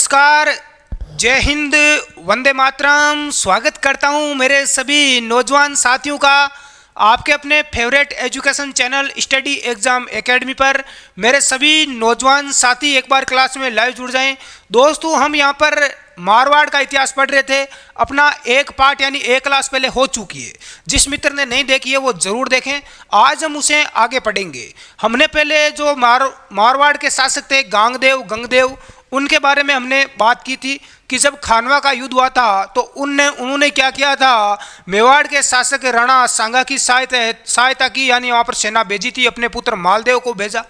नमस्कार, जय हिंद, वंदे मातरम। स्वागत करता हूं मेरे सभी नौजवान साथियों का आपके अपने favourite education channel study exam academy पर। मेरे सभी नौजवान साथी एक बार क्लास में लाइव जुड़ जाएं। दोस्तों, हम यहां पर मारवाड़ का इतिहास पढ़ रहे थे। अपना एक पार्ट यानी एक क्लास पहले हो चुकी है। जिस मित्र ने नहीं देखी है वो जरूर देखें। आज हम उसे आगे पढ़ेंगे। हमने पहले जो मारवाड़ के शासक थे गांगदेव, गंगदेव, उनके बारे में हमने बात की थी कि जब खानवा का युद्ध हुआ था तो उन्होंने क्या किया था, मेवाड़ के शासक राणा सांगा की सहायता की, यानी वहाँ पर सेना भेजी थी, अपने पुत्र मालदेव को भेजा।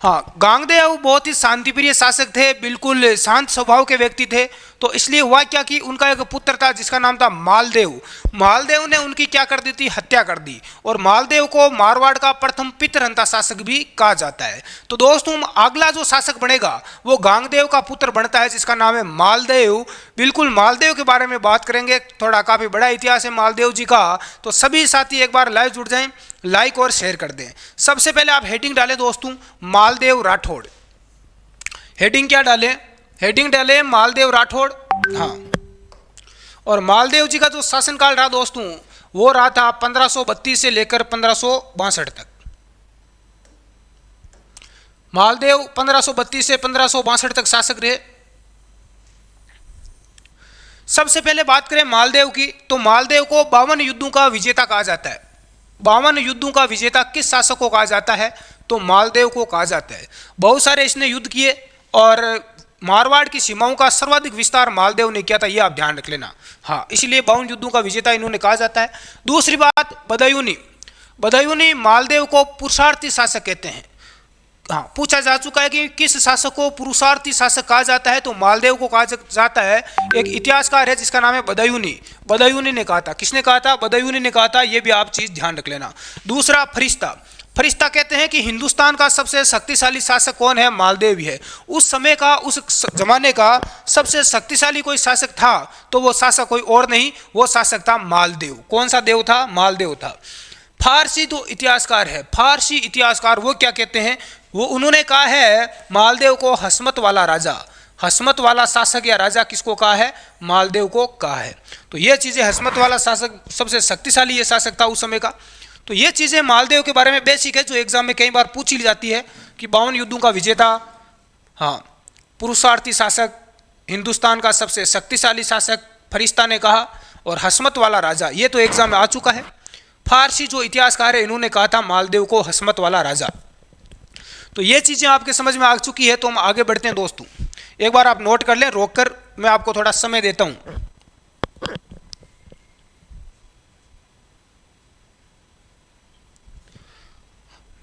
हाँ, गांगदेव बहुत ही शांतिप्रिय शासक थे, बिल्कुल शांत स्वभाव के व्यक्ति थे। तो इसलिए हुआ क्या कि उनका एक पुत्र था जिसका नाम था मालदेव। मालदेव ने उनकी क्या कर दी थी, हत्या कर दी। और मालदेव को मारवाड़ का प्रथम पितरंता शासक भी कहा जाता है। तो दोस्तों, अगला जो शासक बनेगा वो गांगदेव का पुत्र बनता है जिसका नाम है मालदेव। बिल्कुल मालदेव के बारे में बात करेंगे। थोड़ा काफ़ी बड़ा इतिहास है मालदेव जी का। तो सभी साथी एक बार लाइव जुड़ जाएं, लाइक और शेयर कर दें। सबसे पहले आप हेडिंग डालें दोस्तों, मालदेव राठौड़। हेडिंग क्या डालें? हेडिंग डालें मालदेव राठौड़। हाँ, और मालदेव जी का जो शासनकाल रहा दोस्तों वो रहा था 1532 से लेकर 1562 तक। मालदेव 1532 से 1562 तक शासक रहे। सबसे पहले बात करें मालदेव की, तो मालदेव को 52 युद्धों का विजेता कहा जाता है। 52 युद्धों का विजेता किस शासक को कहा जाता है? तो मालदेव को कहा जाता है। बहुत सारे इसने युद्ध किए और मारवाड़ की सीमाओं का सर्वाधिक विस्तार मालदेव ने किया था, यह आप ध्यान रख लेना। हाँ, इसलिए 52 युद्धों का विजेता इन्होंने कहा जाता है। दूसरी बात, बदायूनी। बदायूनी मालदेव को पुरुषार्थी शासक कहते हैं। हाँ, पूछा जा चुका है कि किस शासक को पुरुषार्थी शासक कहा जाता है, तो मालदेव को कहा जाता है। एक इतिहासकार है जिसका नाम है बदायूनी। बदायूनी ने कहा था। किसने कहा था? बदायूनी ने कहा था। यह भी आप चीज ध्यान रख लेना। दूसरा, फरिश्ता। फरिश्ता कहते हैं कि हिंदुस्तान का सबसे शक्तिशाली शासक कौन है? मालदेव ही है। उस समय का, उस जमाने का सबसे शक्तिशाली कोई शासक था तो वो शासक कोई और नहीं, वो शासक था मालदेव। कौन सा देव था? मालदेव था। फारसी तो इतिहासकार है। फारसी इतिहासकार वो क्या कहते हैं? वो उन्होंने कहा है मालदेव को हसमत वाला राजा, हसमत वाला शासक या राजा किसको कहा है? मालदेव को कहा है। तो ये चीजें, हसमत वाला शासक सबसे शक्तिशाली ये शासक था उस समय का। तो ये चीजें मालदेव के बारे में बेसिक है जो एग्जाम में कई बार पूछी जाती है कि 52 युद्धों का विजेता, हाँ, पुरुषार्थी शासक, हिंदुस्तान का सबसे शक्तिशाली शासक फरिश्ता ने कहा, और हसमत वाला राजा, ये तो एग्जाम में आ चुका है। फारसी जो इतिहासकार है इन्होंने कहा था मालदेव को हसमत वाला राजा। तो ये चीजें आपके समझ में आ चुकी है। तो हम आगे बढ़ते हैं दोस्तों। एक बार आप नोट कर लें, रोककर मैं आपको थोड़ा समय देता हूं।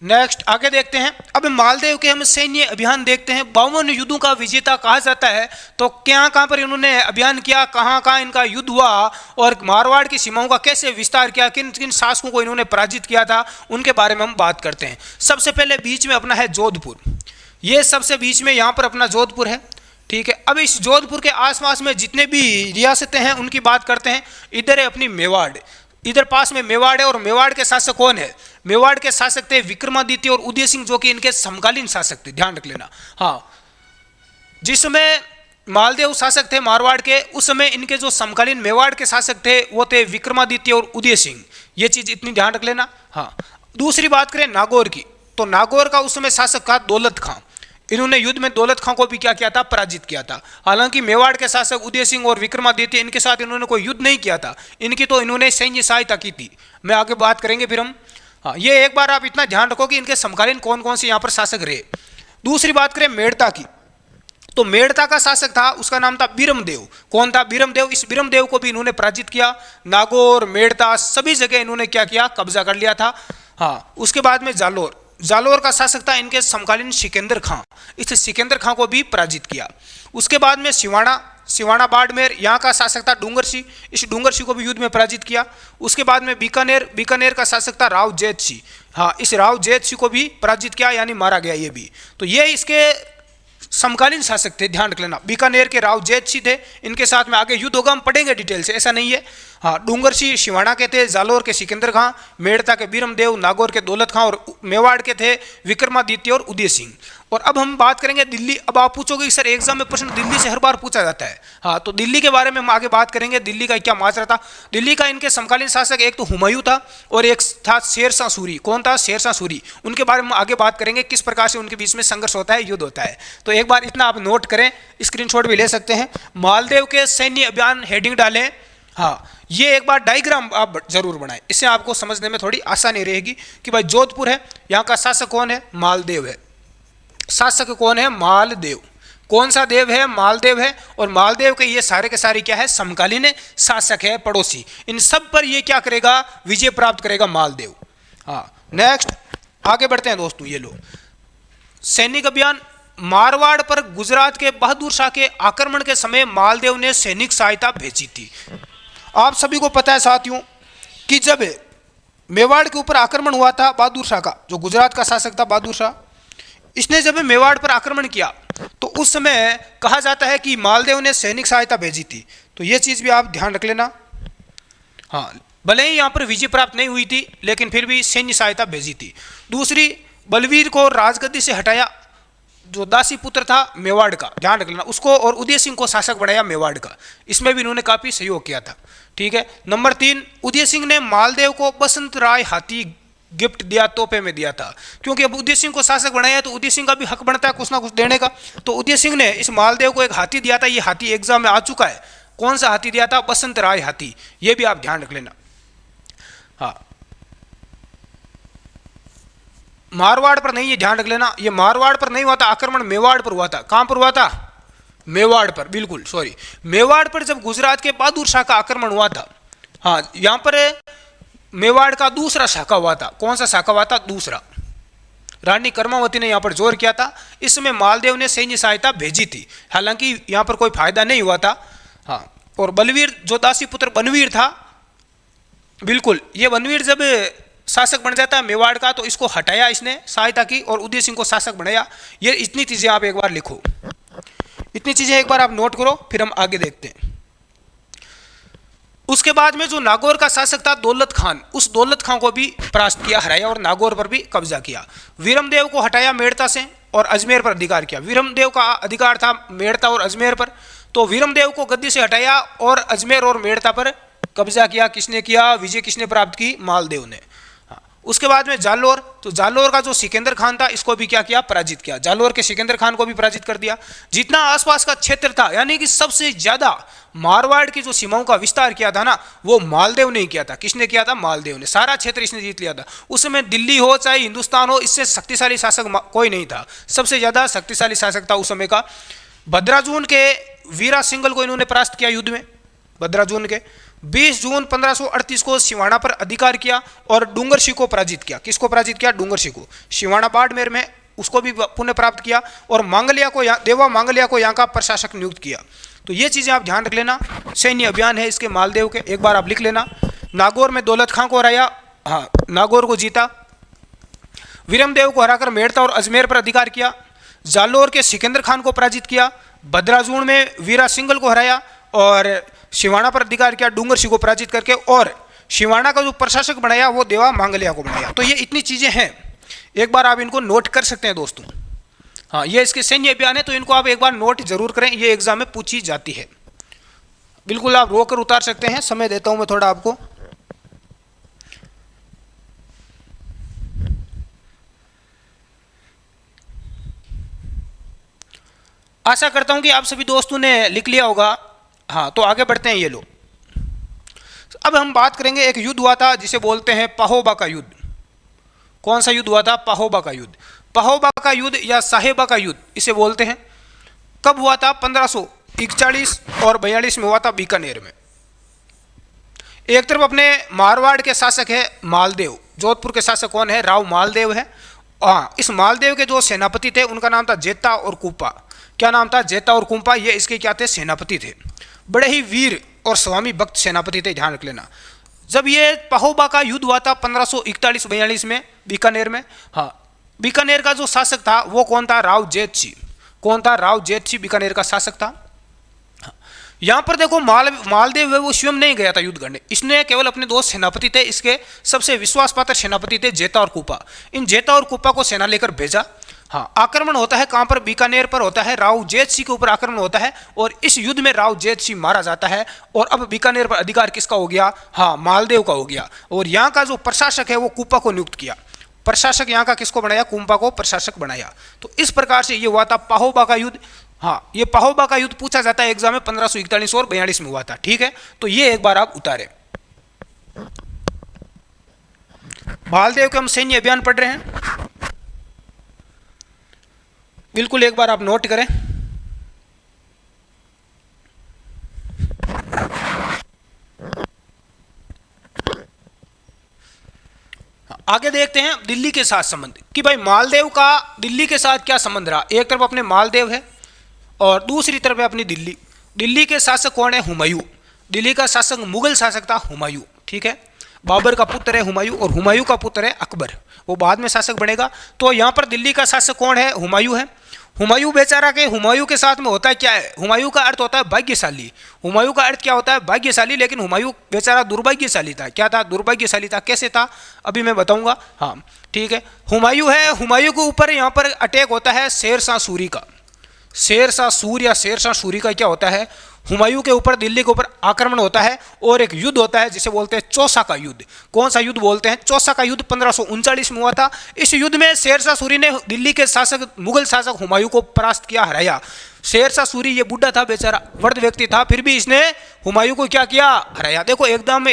नेक्स्ट आगे देखते हैं। अब मालदेव के हम सैन्य अभियान देखते हैं। 52 युद्धों का विजेता कहा जाता है। तो कहां पर इन्होंने अभियान किया, कहां इनका युद्ध हुआ, और मारवाड़ की सीमाओं का कैसे विस्तार किया, किन किन शासकों को इन्होंने पराजित किया था, उनके बारे में हम बात करते हैं। सबसे पहले बीच में अपना है जोधपुर। ये सबसे बीच में यहाँ पर अपना जोधपुर है, ठीक है। अब इस जोधपुर के आसपास में जितने भी रियासतें हैं उनकी बात करते हैं। इधर है अपनी मेवाड़, इधर पास में मेवाड़ है। और मेवाड़ के शासक कौन है? मेवाड़ के शासक थे विक्रमादित्य और उदय सिंह, जो कि इनके समकालीन शासक थे, ध्यान रख लेना। हाँ, जिस समय मालदेव शासक थे मारवाड़ के, उस समय इनके जो समकालीन मेवाड़ के शासक थे वो थे विक्रमादित्य और उदय सिंह। ये चीज इतनी ध्यान रख लेना। हाँ, दूसरी बात करें नागौर की, तो नागौर का उस समय शासक था दौलत खां। इन्होंने युद्ध में दौलत खां को भी क्या किया था? पराजित किया था। हालांकि मेवाड़ के शासक उदय सिंह और विक्रमादित्य, इनके साथ इन्होंने कोई युद्ध नहीं किया था, इनकी तो इन्होंने सैन्य सहायता की थी। मैं आगे बात करेंगे फिर हम। हाँ, ये एक बार आप इतना ध्यान रखो कि इनके समकालीन कौन कौन से यहाँ पर शासक रहे। दूसरी बात करें मेड़ता की, तो मेड़ता का शासक था, उसका नाम था बीरमदेव। कौन था? बीरमदेव। इस बीरमदेव को भी इन्होंने पराजित किया। नागौर, मेड़ता, सभी जगह इन्होंने क्या किया? कब्जा कर लिया था। हाँ, उसके बाद में जालोर, जालोर का शासक था इनके समकालीन सिकंदर खां। इस सिकंदर खां को भी पराजित किया। उसके बाद में सिवाना बाड़मेर, यहाँ का शासक था डूंगरसी। इस डूंगरसी को भी युद्ध में पराजित किया। उसके बाद में बीकानेर का शासक था राव जैत सिंह। हाँ, इस राव जैत सिंह को भी पराजित किया, यानी मारा गया ये भी। तो ये इसके समकालीन शासक थे, ध्यान रख लेना। बीकानेर के राव जैत सिंह थे, इनके साथ में आगे युद्ध होगा, हम पढ़ेंगे डिटेल से, ऐसा नहीं है। हाँ, डूंगरसी सिवाना के थे, जालोर के सिकंदर खां, मेड़ता के बीरमदेव, नागौर के दौलत खां, और मेवाड़ के थे विक्रमादित्य और उदय सिंह। और अब हम बात करेंगे दिल्ली। अब आप पूछोगे सर एग्जाम में प्रश्न दिल्ली से हर बार पूछा जाता है। हाँ, तो दिल्ली के बारे में हम आगे बात करेंगे, दिल्ली का क्या माजरा था। दिल्ली का इनके समकालीन शासक एक तो हुमायूं था और एक था शेरशाह सूरी। कौन था? शेरशाह सूरी। उनके बारे में आगे बात करेंगे, किस प्रकार से उनके बीच में संघर्ष होता है, युद्ध होता है। तो एक बार इतना आप नोट करें, स्क्रीनशॉट भी ले सकते हैं। मालदेव के सैन्य अभियान हेडिंग डालें। हाँ, ये एक बार डायग्राम आप जरूर बनाएं, इससे आपको समझने में थोड़ी आसानी रहेगी कि भाई जोधपुर है, यहाँ का शासक कौन है? मालदेव है। शासक कौन है? मालदेव। कौन सा देव है? मालदेव है। और मालदेव के ये सारे के सारे क्या है? समकालीन शासक है, पड़ोसी। इन सब पर ये क्या करेगा? विजय प्राप्त करेगा मालदेव। हाँ, नेक्स्ट आगे बढ़ते हैं दोस्तों। ये लो सैनिक अभियान। मारवाड़ पर गुजरात के बहादुर शाह के आक्रमण के समय मालदेव ने सैनिक सहायता भेजी थी। आप सभी को पता है साथियों कि जब मेवाड़ के ऊपर आक्रमण हुआ था बहादुर शाह का, जो गुजरात का शासक था बहादुर शाह, इसने जब मेवाड़ पर आक्रमण किया तो उस समय कहा जाता है कि मालदेव ने सैनिक सहायता भेजी थी। तो ये चीज़ भी आप ध्यान रख लेना। हाँ, भले ही यहाँ पर विजय प्राप्त नहीं हुई थी लेकिन फिर भी सैन्य सहायता भेजी थी। दूसरी, बलवीर को राजगद्दी से हटाया, जो दासी पुत्र था मेवाड़ का, ध्यान रख लेना उसको, और उदय सिंह को शासक बनाया मेवाड़ का। इसमें भी इन्होंने काफ़ी सहयोग किया था। ठीक है। नंबर 3, उदय सिंह ने मालदेव को बसंत राय हाथी गिफ्ट दिया, तोहफे में दिया था। क्योंकि अब उदय सिंह को शासक बनाया तो उदय सिंह का भी हक बनता है कुछ ना कुछ देने का। तो उदय सिंह ने इस मालदेव को एक हाथी दिया था। ये हाथी एग्जाम में आ चुका है। कौन सा हाथी दिया था? बसंत राय हाथी। ये भी आप ध्यान रख लेना। हाँ, मारवाड़ पर नहीं, ये ध्यान रख लेना, ये मारवाड़ पर नहीं हुआ था आक्रमण, मेवाड़ पर हुआ था। कहां पर हुआ था? मेवाड़ पर, बिल्कुल सॉरी, मेवाड़ पर जब गुजरात के बहादुर शाह का आक्रमण हुआ था। हाँ, यहां पर मेवाड़ का दूसरा शाखा हुआ था। कौन सा शाखा हुआ था? दूसरा। रानी कर्मावती ने यहां पर जोर किया था। इस समय मालदेव ने सैन्य सहायता भेजी थी, हालांकि यहां पर कोई फायदा नहीं हुआ था। हाँ, और बलवीर जो दासी पुत्र बनवीर था, बिल्कुल, ये बनवीर जब शासक बन जाता है मेवाड़ का तो इसको हटाया इसने, सहायता की, और उदय सिंह को शासक बनाया। ये इतनी चीजें आप एक बार लिखो, इतनी चीजें एक बार आप नोट करो, फिर हम आगे देखते हैं। उसके बाद में जो नागौर का शासक था दौलत खान, उस दौलत खान को भी परास्त किया, हराया, और नागौर पर भी कब्जा किया। वीरमदेव को हटाया मेड़ता से और अजमेर पर अधिकार किया। वीरमदेव का अधिकार था मेड़ता और अजमेर पर, तो वीरमदेव को गद्दी से हटाया और अजमेर और मेड़ता पर कब्जा किया। किसने किया? विजय किसने प्राप्त की? मालदेव ने। उसके बाद में जालोर, तो जालोर का जो सिकंदर खान था इसको भी क्या किया? पराजित किया। जालोर के सिकंदर खान को भी पराजित कर दिया। जितना आसपास का क्षेत्र था, यानी कि सबसे ज्यादा मारवाड़ की जो सीमाओं का विस्तार किया था ना, वो मालदेव ने किया था। किसने किया था? मालदेव ने। सारा क्षेत्र इसने जीत लिया था। उस समय दिल्ली हो चाहे हिंदुस्तान हो, इससे शक्तिशाली शासक कोई नहीं था। सबसे ज्यादा शक्तिशाली शासक था उस समय का। भद्राजून के वीरा सिंघल को इन्होंने परास्त किया युद्ध में। भद्राजून के 20 जून 1538 को सिवाना पर अधिकार किया और डूंगर सिंह को पराजित किया। किसको पराजित किया? डूंगर सिंह को। सिवाना बाड़मेर में उसको भी पुण्य प्राप्त किया और मांगलिया को, देवा मांगलिया को यहाँ का प्रशासक नियुक्त किया। तो ये चीजें आप ध्यान रख लेना। सैन्य अभियान है इसके मालदेव के, एक बार आप लिख लेना। नागौर में दौलत खां को हराया, हाँ, नागौर को जीता। वीरमदेव को हराकर मेड़ता और अजमेर पर अधिकार किया। जालोर के सिकंदर खान को पराजित किया। भद्राजून में वीरा सिंघल को हराया और सिवाना पर अधिकार किया डूंगर सिंह को पराजित करके, और सिवाना का जो प्रशासक बनाया वो देवा मांगलिया को बनाया। तो ये इतनी चीजें हैं, एक बार आप इनको नोट कर सकते हैं दोस्तों। हाँ, ये इसके सैन्य अभियान है, तो इनको आप एक बार नोट जरूर करें, ये एग्जाम में पूछी जाती है। बिल्कुल आप रोकर उतार सकते हैं, समय देता हूं मैं थोड़ा आपको। आशा करता हूं कि आप सभी दोस्तों ने लिख लिया होगा। हाँ, तो आगे बढ़ते हैं। ये लो, अब हम बात करेंगे, एक युद्ध हुआ था जिसे बोलते हैं पाहोबा का युद्ध। कौन सा युद्ध हुआ था? पाहोबा का युद्ध। पाहोबा का युद्ध या साहेबा का युद्ध इसे बोलते हैं। कब हुआ था? 1541 और 42 में हुआ था, बीकानेर में। एक तरफ अपने मारवाड़ के शासक है मालदेव, जोधपुर के शासक कौन है? राव मालदेव है। हाँ, इस मालदेव के जो सेनापति थे उनका नाम था जेता और कुपा। क्या नाम था? जेता और कुंपा। ये इसके क्या थे? सेनापति थे। बड़े ही वीर और स्वामी भक्त सेनापति थे, ध्यान रख लेना। जब ये पाहोबा का युद्ध हुआ था 1541-42 में बीकानेर में, हाँ, बीकानेर का जो शासक था वो कौन था? राव जेत सिंह। कौन था? राव जेत सिंह बीकानेर का शासक था। यहाँ पर देखो, मालदेव है वो स्वयं नहीं गया था युद्ध करने, इसने केवल अपने दो सेनापति थे, इसके सबसे विश्वास पात्र सेनापति थे जेता और कुपा। इन जेता और कुपा को सेना लेकर भेजा। हाँ, आक्रमण होता है कहाँ पर, बीकानेर पर होता है, राव जेत सिंह के ऊपर आक्रमण होता है और इस युद्ध में राव जेत सिंह मारा जाता है। और अब बीकानेर पर अधिकार किसका हो गया, हाँ, मालदेव का हो गया। और यहाँ का जो प्रशासक है वो कुप्पा को नियुक्त किया। प्रशासक यहाँ का किसको बनाया, कुंपा को प्रशासक बनाया। तो इस प्रकार से ये हुआ था पाहोबा का युद्ध। हाँ, ये पाहोबा का युद्ध पूछा जाता है एग्जाम में, 1541 और 42 में हुआ था। ठीक है, तो ये एक बार आप उतारे। मालदेव के हम सैन्य अभियान पढ़ रहे हैं, बिल्कुल एक बार आप नोट करें। आगे देखते हैं दिल्ली के साथ संबंध कि भाई मालदेव का दिल्ली के साथ क्या संबंध रहा। एक तरफ अपने मालदेव है और दूसरी तरफ है अपनी दिल्ली। दिल्ली के शासक कौन है, हुमायूं। दिल्ली का शासक मुगल शासक था हुमायूं। ठीक है, बाबर का पुत्र है हुमायूं और हुमायूं का पुत्र है अकबर, वो बाद में शासक बनेगा। तो यहाँ पर दिल्ली का शासक कौन है, हुमायूं है। हुमायूं बेचारा के हुमायूं के साथ में होता है क्या है, हुमायूं का अर्थ होता है भाग्यशाली। हुमायूं का अर्थ क्या होता है, भाग्यशाली। लेकिन हुमायूं बेचारा दुर्भाग्यशाली था। क्या था, दुर्भाग्यशाली था। कैसे था, अभी मैं बताऊंगा। हाँ ठीक है, हुमायूं है, हुमायूं के ऊपर यहाँ पर अटैक होता है शेर शाह सूरी का। शेर शाह सूरी या शेर शाह सूरी का क्या होता है, हुमायूं के ऊपर, दिल्ली के ऊपर आक्रमण होता है और एक युद्ध होता है जिसे बोलते हैं चौसा का युद्ध। कौन सा युद्ध बोलते हैं, चौसा का युद्ध 1539 में हुआ था। इस युद्ध में शेर शाह सूरी ने दिल्ली के शासक मुगल शासक हुमायूं को परास्त किया, हराया। शेर शाह सूरी ये बुढ़ा था बेचारा, वृद्ध व्यक्ति था, फिर भी इसने हुमायूं को क्या किया, हराया। देखो एग्जाम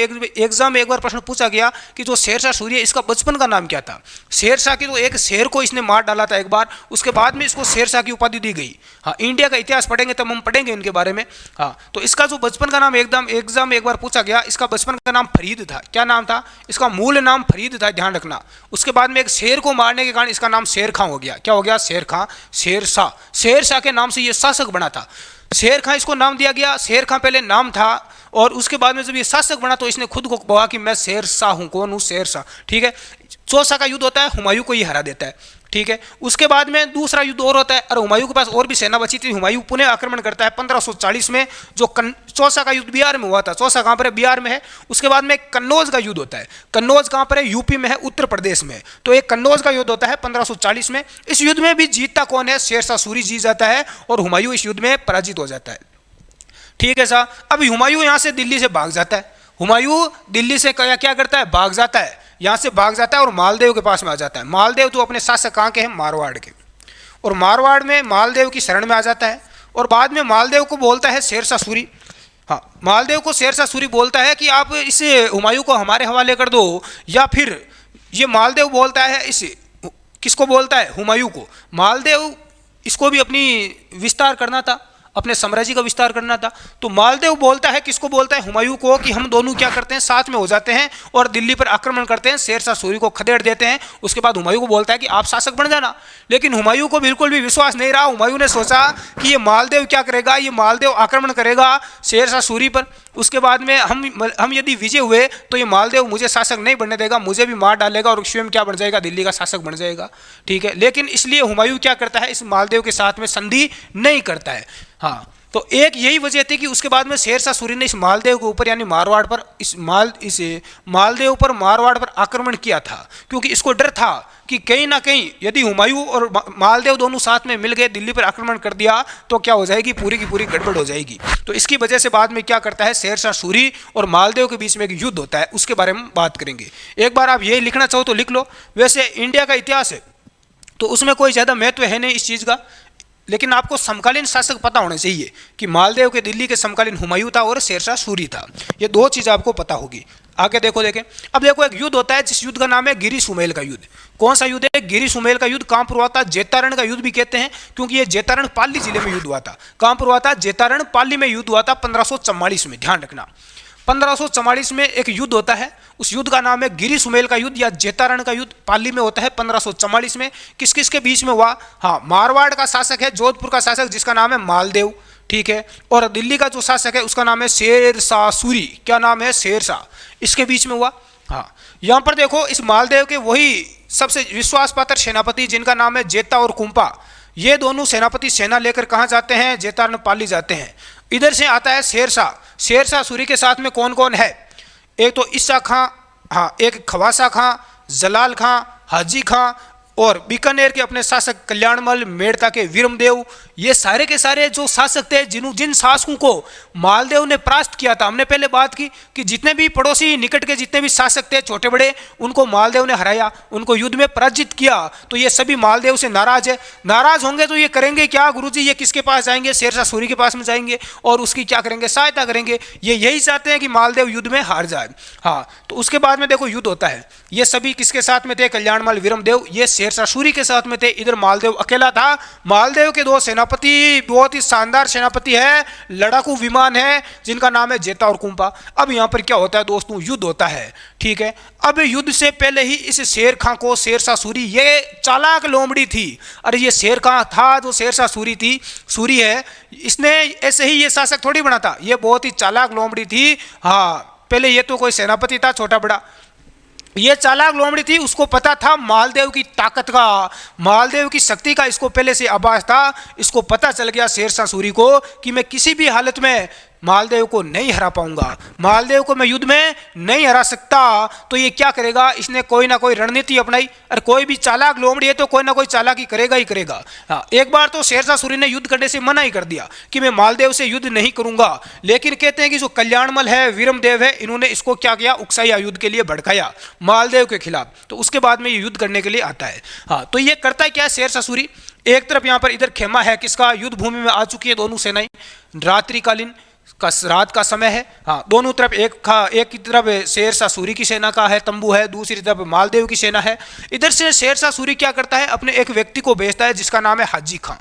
में एक बार प्रश्न पूछा गया कि जो शेर शाह सूरी है इसका बचपन का नाम क्या था। शेर शाह की तो एक शेर को इसने मार डाला था एक बार, उसके बाद में इसको शेर शाह की उपाधि दी गई। हाँ, इंडिया का इतिहास पढ़ेंगे तब हम पढ़ेंगे इनके बारे में। हाँ, तो इसका जो बचपन का नाम एग्जाम में एक बार पूछा गया, इसका बचपन का नाम फरीद था। क्या नाम था, इसका मूल नाम फरीद था, ध्यान रखना। उसके बाद में एक शेर को मारने के कारण इसका नाम शेर खां हो गया। क्या हो गया, शेर खां, शेर शाह। शेर शाह के नाम से ये शासक बना था, शेर खां इसको नाम दिया गया। शेर खां पहले नाम था और उसके बाद में जब ये शासक बना तो इसने खुद को कहा कि मैं शेर शाह हूं। कौन हूं, शेर शाह। ठीक है, चौसा का युद्ध होता है, हुमायूं को ये हरा देता है। ठीक है, उसके बाद में दूसरा युद्ध और होता है और हुमायूं के पास और भी सेना बची थी। हुमायूं पुनः आक्रमण करता है 1540 में, जो चौसा का युद्ध बिहार में हुआ था। चौसा कहाँ पर है, बिहार में है। उसके बाद में कन्नौज का युद्ध होता है। कन्नौज कहाँ पर है, यूपी में है, उत्तर प्रदेश में। तो एक कन्नौज का युद्ध होता है 1540 में। इस युद्ध में भी जीतता कौन है, शेर शाह सूरी जीत जाता है और हुमायूं इस युद्ध में पराजित हो जाता है। ठीक है साहब, अब हुमायूं यहाँ से दिल्ली से भाग जाता है। हुमायूं दिल्ली से क्या करता है, भाग जाता है, यहाँ से भाग जाता है और मालदेव के पास में आ जाता है। मालदेव तो अपने शासक कहाँ के हैं, मारवाड़ के। और मारवाड़ में मालदेव की शरण में आ जाता है और बाद में मालदेव को बोलता है शेर शाह सूरी। हाँ, मालदेव को शेर शाह सूरी बोलता है कि आप इस हुमायूं को हमारे हवाले कर दो, या फिर ये मालदेव बोलता है इस किसको बोलता है, हुमायूं को। मालदेव इसको भी अपनी विस्तार करना था, अपने साम्राज्य का विस्तार करना था। तो मालदेव बोलता है, किसको बोलता है, हुमायूं को, कि हम दोनों क्या करते हैं, साथ में हो जाते हैं और दिल्ली पर आक्रमण करते हैं, शेर शाह सूरी को खदेड़ देते हैं। उसके बाद हुमायूं को बोलता है कि आप शासक बन जाना। लेकिन हुमायूं को बिल्कुल भी विश्वास नहीं रहा। हुमायूं ने सोचा कि ये मालदेव क्या करेगा, ये मालदेव आक्रमण करेगा शेर शाह सूरी पर। उसके बाद में हम यदि विजय हुए तो ये मालदेव मुझे शासक नहीं बनने देगा, मुझे भी मार डालेगा और स्वयं क्या बन जाएगा, दिल्ली का शासक बन जाएगा। ठीक है, लेकिन इसलिए हुमायूं क्या करता है, इस मालदेव के साथ में संधि नहीं करता है। हाँ, तो एक यही वजह थी कि उसके बाद में शेर शाह सूरी ने इस मालदेव के ऊपर यानी मारवाड़ पर इस मालदेव पर मारवाड़ पर आक्रमण किया था, क्योंकि इसको डर था कि कहीं ना कहीं यदि हुमायूं और मालदेव दोनों साथ में मिल गए, दिल्ली पर आक्रमण कर दिया तो क्या हो जाएगी, पूरी की पूरी गड़बड़ हो जाएगी। तो इसकी वजह से बाद में क्या करता है, शेर शाह सूरी और मालदेव के बीच में एक युद्ध होता है, उसके बारे में बात करेंगे। एक बार आप ये लिखना चाहो तो लिख लो। वैसे इंडिया का इतिहास है तो उसमें कोई ज़्यादा महत्व है नहीं इस चीज़ का, लेकिन आपको समकालीन शासक पता होने चाहिए कि मालदेव के दिल्ली के समकालीन हुमायूं था और शेर शाह सूरी था। ये दो चीज़ आपको पता होगी। आगे देखो, देखें अब देखो, एक युद्ध होता है जिस युद्ध का नाम है गिरी सुमेल का युद्ध। कौन सा युद्ध है, गिरी सुमेल का युद्ध। कहाँ पर हुआ था, जेतारण का युद्ध भी कहते हैं, क्योंकि ये जेतारण पाली जिले में युद्ध हुआ था। कहाँ पर हुआ था, जेतारण पाली में युद्ध हुआ था 1544 में। ध्यान रखना, 1544 में एक युद्ध होता है, उस युद्ध का नाम है गिरी सुमेल का युद्ध या जेतारण का युद्ध। पाली में होता है 1544 में। किस किस के बीच में हुआ, हाँ, मारवाड़ का शासक है, जोधपुर का शासक जिसका नाम है मालदेव, ठीक है, और दिल्ली का जो शासक है उसका नाम है शेर शाह सूरी। क्या नाम है, शेर शाह, इसके बीच में हुआ। हाँ, यहाँ पर देखो, इस मालदेव के वही सबसे विश्वास पात्र सेनापति जिनका नाम है जेता और कुंपा, ये दोनों सेनापति सेना लेकर कहाँ जाते हैं, जेतारण पाली जाते हैं। इधर से आता है शेर शाह। शेर शाह सूरी के साथ में कौन कौन है, एक तो ईसा खां, हाँ, एक खवासा खां, जलाल खां, हाजी खां, और बीकानेर के अपने शासक कल्याणमल, मेड़ता के वीरमदेव, ये सारे के सारे जो शासक थे, जिन शासकों को मालदेव ने परास्त किया था। हमने पहले बात की कि जितने भी पड़ोसी निकट के जितने भी शासक थे छोटे बड़े, उनको मालदेव ने हराया, उनको युद्ध में पराजित किया। तो ये सभी मालदेव से नाराज है। नाराज होंगे तो ये करेंगे क्या गुरुजी, ये किसके पास जाएंगे? शेरशाह सूरी के पास में जाएंगे और उसकी क्या करेंगे? सहायता करेंगे। ये यही चाहते हैं कि मालदेव युद्ध में हार जाए। हाँ, तो उसके बाद में देखो युद्ध होता है। ये सभी किसके साथ में थे? कल्याणमल, वीरमदेव, ये शेरशाह सूरी के साथ में थे। इधर मालदेव अकेला था। मालदेव के दो सेनापति, बहुत ही शानदार सेनापति है, लड़ाकू विमान है, जिनका नाम है जेता और कुंपा। अब यहाँ पर क्या होता है दोस्तों? युद्ध होता है, ठीक है। अब युद्ध से पहले ही इस शेर खां को शेरशाह सूरी, ये चालाक लोमड़ी थी। अरे ये शेर खां था जो शेरशाह सूरी थी, सूरी है, इसने ऐसे ही ये शासक थोड़ी बना था, ये बहुत ही चालाक लोमड़ी थी। हाँ, पहले ये तो कोई सेनापति था छोटा बड़ा, ये चालाक लोमड़ी थी। उसको पता था मालदेव की ताकत का, मालदेव की शक्ति का इसको पहले से आभास था। इसको पता चल गया शेरशाह सूरी को कि मैं किसी भी हालत में मालदेव को नहीं हरा पाऊंगा, मालदेव को मैं युद्ध में नहीं हरा सकता। तो ये क्या करेगा? इसने कोई ना कोई रणनीति अपनाई। और कोई भी चालाक लोमड़ी है तो कोई ना कोई चालाकी करेगा ही करेगा। हाँ, एक बार तो शेरशाह सूरी ने युद्ध करने से मना ही कर दिया कि मैं मालदेव से युद्ध नहीं करूंगा। लेकिन कहते हैं कि जो कल्याणमल है, वीरमदेव है, इन्होंने इसको क्या किया? उकसाया, युद्ध के लिए भड़काया मालदेव के खिलाफ। तो उसके बाद में ये युद्ध करने के लिए आता है। हाँ, तो ये करता है क्या शेरशाह सूरी? एक तरफ यहाँ पर इधर खेमा है किसका? युद्ध भूमि में आ चुकी है दोनों सेनाएं, रात्रिकालीन का रात का समय है। हाँ, दोनों तरफ एक की तरफ शेरशाह सूरी की सेना का है तंबू है, दूसरी तरफ मालदेव की सेना है। इधर से शेरशाह सूरी क्या करता है? अपने एक व्यक्ति को भेजता है जिसका नाम है हाजी खां।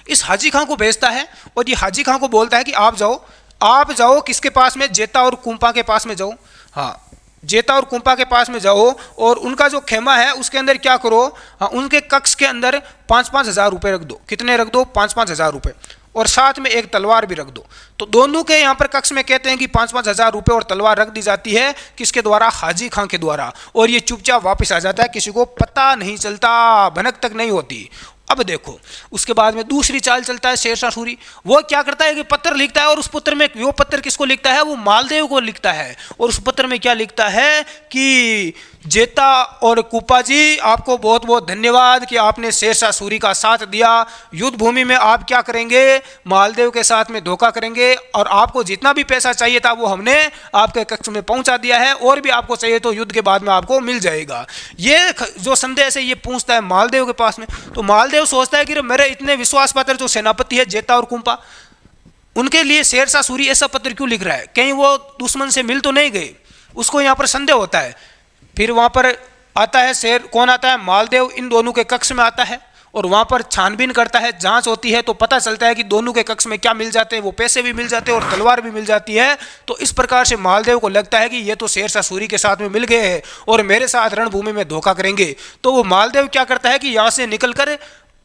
इस हाजी खां को भेजता है और ये हाजी खां को बोलता है कि आप जाओ किसके पास में? जेता और कुंपा के पास में जाओ। हाँ, जेता और कुंपा के पास में जाओ और उनका जो खेमा है उसके अंदर क्या करो? हाँ, उनके कक्ष के अंदर 5-5 हज़ार रुपये रख दो। कितने रख दो? 5-5 हज़ार रुपये, और साथ में एक तलवार भी रख दो। तो दोनों के यहाँ पर कक्ष में कहते हैं कि 5-5 हज़ार रुपये और तलवार रख दी जाती है। किसके द्वारा? हाजी खां के द्वारा। और ये चुपचाप वापस आ जाता है, किसी को पता नहीं चलता, भनक तक नहीं होती। अब देखो उसके बाद में दूसरी चाल चलता है शेरशाह सूरी। वो क्या करता है कि पत्र लिखता है, और उस पत्र में, वो पत्र किसको लिखता है? वो मालदेव को लिखता है। और उस पत्र में क्या लिखता है कि जेता और कुंपा जी, आपको बहुत बहुत धन्यवाद कि आपने शेरशाह सूरी का साथ दिया। युद्ध भूमि में आप क्या करेंगे? मालदेव के साथ में धोखा करेंगे, और आपको जितना भी पैसा चाहिए था वो हमने आपके कक्ष में पहुंचा दिया है, और भी आपको चाहिए तो युद्ध के बाद में आपको मिल जाएगा। ये जो संदेश है ये पूछता है मालदेव के पास में। तो मालदेव सोचता है कि मेरे इतने विश्वास पात्र जो सेनापति है जेता और कुंपा, उनके लिए शेरशाह सूरी ऐसा पत्र क्यों लिख रहा है? कहीं वो दुश्मन से मिल तो नहीं गए? उसको यहाँ पर संदेह होता है। फिर वहाँ पर आता है शेर, कौन आता है? मालदेव इन दोनों के कक्ष में आता है और वहाँ पर छानबीन करता है, जांच होती है। तो पता चलता है कि दोनों के कक्ष में क्या मिल जाते हैं? वो पैसे भी मिल जाते हैं और तलवार भी मिल जाती है। तो इस प्रकार से मालदेव को लगता है कि ये तो शेरशाह सूरी के साथ में मिल गए हैं और मेरे साथ रणभूमि में धोखा करेंगे। तो वो मालदेव क्या करता है कि यहाँ से निकलकर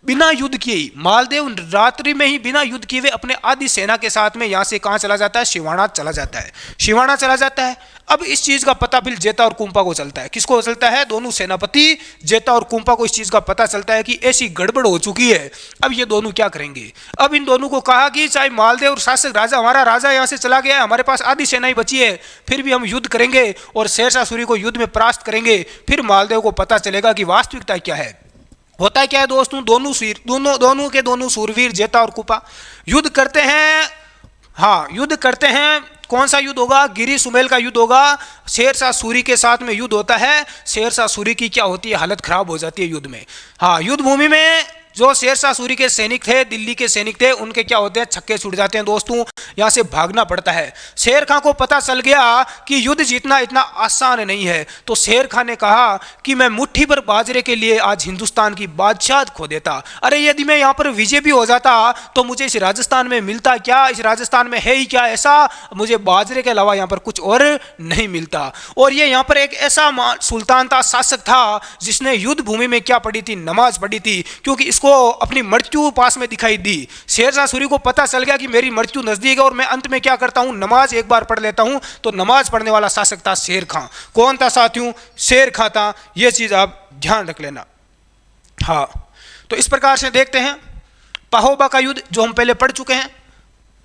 बिना युद्ध किए ही, मालदेव रात्रि में ही बिना युद्ध किए हुए अपने आधी सेना के साथ में यहाँ से कहाँ चला जाता है? शिवाना चला जाता है। शिवाना चला जाता है। अब इस चीज का पता फिर जेता और कुंपा को चलता है। किसको चलता है? दोनों सेनापति जेता और कुंपा को इस चीज का पता चलता है कि ऐसी गड़बड़ हो चुकी है। अब ये दोनों क्या करेंगे? अब इन दोनों को कहा कि चाहे मालदेव और शासक राजा, हमारा राजा यहाँ से चला गया है, हमारे पास आधी सेना ही बची है, फिर भी हम युद्ध करेंगे और शेरशाह सूरी को युद्ध में परास्त करेंगे। फिर मालदेव को पता चलेगा कि वास्तविकता क्या है। होता है क्या है दोस्तों? दोनों के दोनों सूरवीर जेता और कुंपा युद्ध करते हैं। हाँ, युद्ध करते हैं। कौन सा युद्ध होगा? गिरी सुमेल का युद्ध होगा। शेरशाह सूरी के साथ में युद्ध होता है। शेरशाह सूरी की क्या होती है? हालत खराब हो जाती है युद्ध में। हाँ, युद्ध भूमि में जो शेरशाह सूरी के सैनिक थे, दिल्ली के सैनिक थे, उनके क्या होते हैं? छक्के छूट जाते हैं दोस्तों, यहाँ से भागना पड़ता है। शेर खां को पता चल गया कि युद्ध जीतना इतना आसान नहीं है। तो शेर खां ने कहा कि मैं मुट्ठी भर बाजरे के लिए आज हिंदुस्तान की बादशाहत खो देता। अरे यदि मैं यहाँ पर विजय भी हो जाता तो मुझे इस राजस्थान में मिलता क्या? इस राजस्थान में है ही क्या ऐसा? मुझे बाजरे के अलावा यहाँ पर कुछ और नहीं मिलता। और ये यहाँ पर एक ऐसा सुल्तान था, शासक था, जिसने युद्ध भूमि में क्या पढ़ी थी? नमाज पढ़ी थी, क्योंकि इसको अपनी मृत्यु पास में दिखाई दी। शेरशाह सूरी को पता चल गया कि मेरी मृत्यु नजदीक है और मैं अंत में क्या करता हूं? नमाज एक बार पढ़ लेता हूं। तो नमाज पढ़ने वाला शासक था शेर खां। कौन था साथियों? शेर खां था। यह चीज आप ध्यान रख लेना। हाँ, तो इस प्रकार से देखते हैं पाहोबा का युद्ध जो हम पहले पढ़ चुके हैं।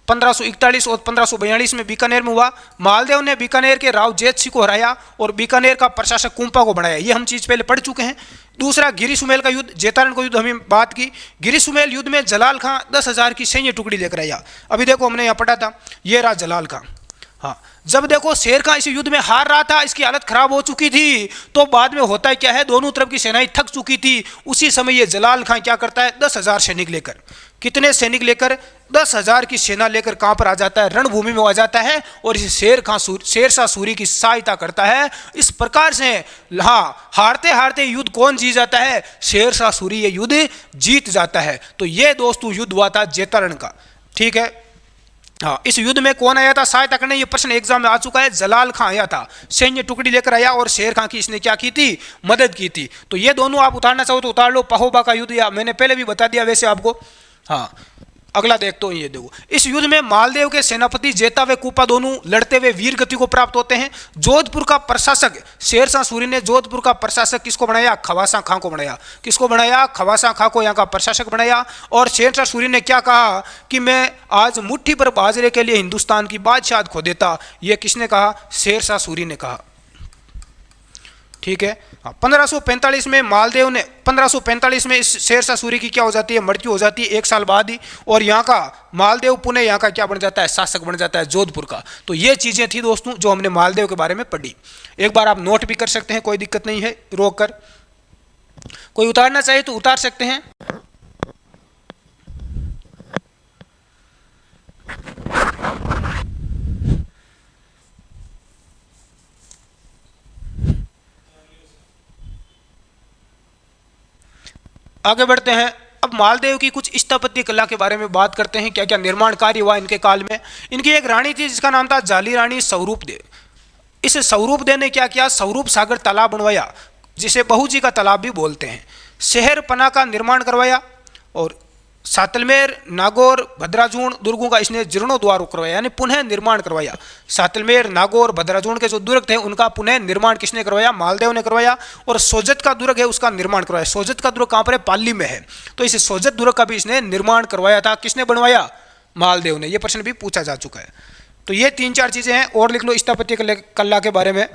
1541 और 1542 में बीकानेर में हुआ। मालदेव ने बीकानेर के राव जेत सिंह को हराया और बीकानेर का प्रशासक कुंपा को बनाया। ये हम चीज पहले पढ़ चुके हैं। दूसरा गिरी सुमेल का युद्ध, जेतारण का युद्ध हमने बात की। गिरी सुमेल युद्ध में जलाल खां 10,000 की सैन्य टुकड़ी लेकर आया। अभी देखो हमने यहाँ पढ़ा था, ये रहा जलाल खां। हाँ, जब देखो शेर खां इस युद्ध में हार रहा था, इसकी हालत खराब हो चुकी थी, तो बाद में होता है क्या है, दोनों तरफ की सेनाएं थक चुकी थी। उसी समय ये जलाल खां क्या करता है, 10,000 सैनिक लेकर, कितने सैनिक लेकर, 10,000 की सेना लेकर कहां पर आ जाता है, रणभूमि में आ जाता है और इस शेरशाह सूरी की सहायता करता है। इस प्रकार से हाँ, हारते हारते युद्ध कौन जीत जाता है, शेरशाह सूरी ये युद्ध जीत जाता है। तो ये दोस्तों युद्ध हुआ था जेतारण का। ठीक है, हाँ, इस युद्ध में कौन आया था सहायता करने, ये प्रश्न एग्जाम में आ चुका है। जलाल खां आया था, सैन्य टुकड़ी लेकर आया और शेर खां की इसने क्या की थी, मदद की थी। तो ये दोनों आप उतारना चाहो तो उतार लो। पहोबा का युद्ध या मैंने पहले भी बता दिया वैसे आपको। हाँ, अगला देखते हो, ये देखो, इस युद्ध में मालदेव के सेनापति जेता व कूपा दोनों लड़ते हुए वीर गति को प्राप्त होते हैं। जोधपुर का प्रशासक शेरशाह सूरी ने जोधपुर का प्रशासक किसको बनाया, खवासा खां को बनाया। किसको बनाया, खवासा खां को यहाँ का प्रशासक बनाया। और शेरशाह सूरी ने क्या कहा कि मैं आज मुट्ठी पर बाजरे के लिए हिंदुस्तान की बादशाह खो देता। ये किसने कहा, शेरशाह सूरी ने कहा। ठीक है, 1545 में मालदेव ने 1545 में इस शेरशाह सूरी की क्या हो जाती है, मृत्यु हो जाती है 1 साल बाद ही। और यहाँ का मालदेव पुणे यहाँ का क्या बन जाता है, शासक बन जाता है जोधपुर का। तो ये चीज़ें थी दोस्तों जो हमने मालदेव के बारे में पढ़ी। एक बार आप नोट भी कर सकते हैं, कोई दिक्कत नहीं है, रोक कर। कोई उतारना चाहिए तो उतार सकते हैं। आगे बढ़ते हैं। अब मालदेव की कुछ स्थापत्य कला के बारे में बात करते हैं, क्या क्या निर्माण कार्य हुआ इनके काल में। इनकी एक रानी थी जिसका नाम था जाली रानी स्वरूप दे। इस स्वरूप दे ने क्या किया, स्वरूप सागर तालाब बनवाया, जिसे बहू जी का तालाब भी बोलते हैं। शहर पना का निर्माण करवाया और सातलमेर, नागौर, भद्राजूण दुर्गों का इसने जीर्णोद्वार करवाया, यानी पुनः निर्माण करवाया। सातलमेर, नागौर, भद्राजूण के जो दुर्ग थे उनका पुनः निर्माण किसने करवाया, मालदेव ने करवाया। और सोजत का दुर्ग है उसका निर्माण करवाया। सोजत का दुर्ग कहाँ पर है, पाली में है। तो इस सोजत दुर्ग का भी इसने निर्माण करवाया था। किसने बनवाया, मालदेव ने। यह प्रश्न भी पूछा जा चुका है। तो ये 3-4 चीजें हैं। और लिख लो स्थापत्य कला के बारे में।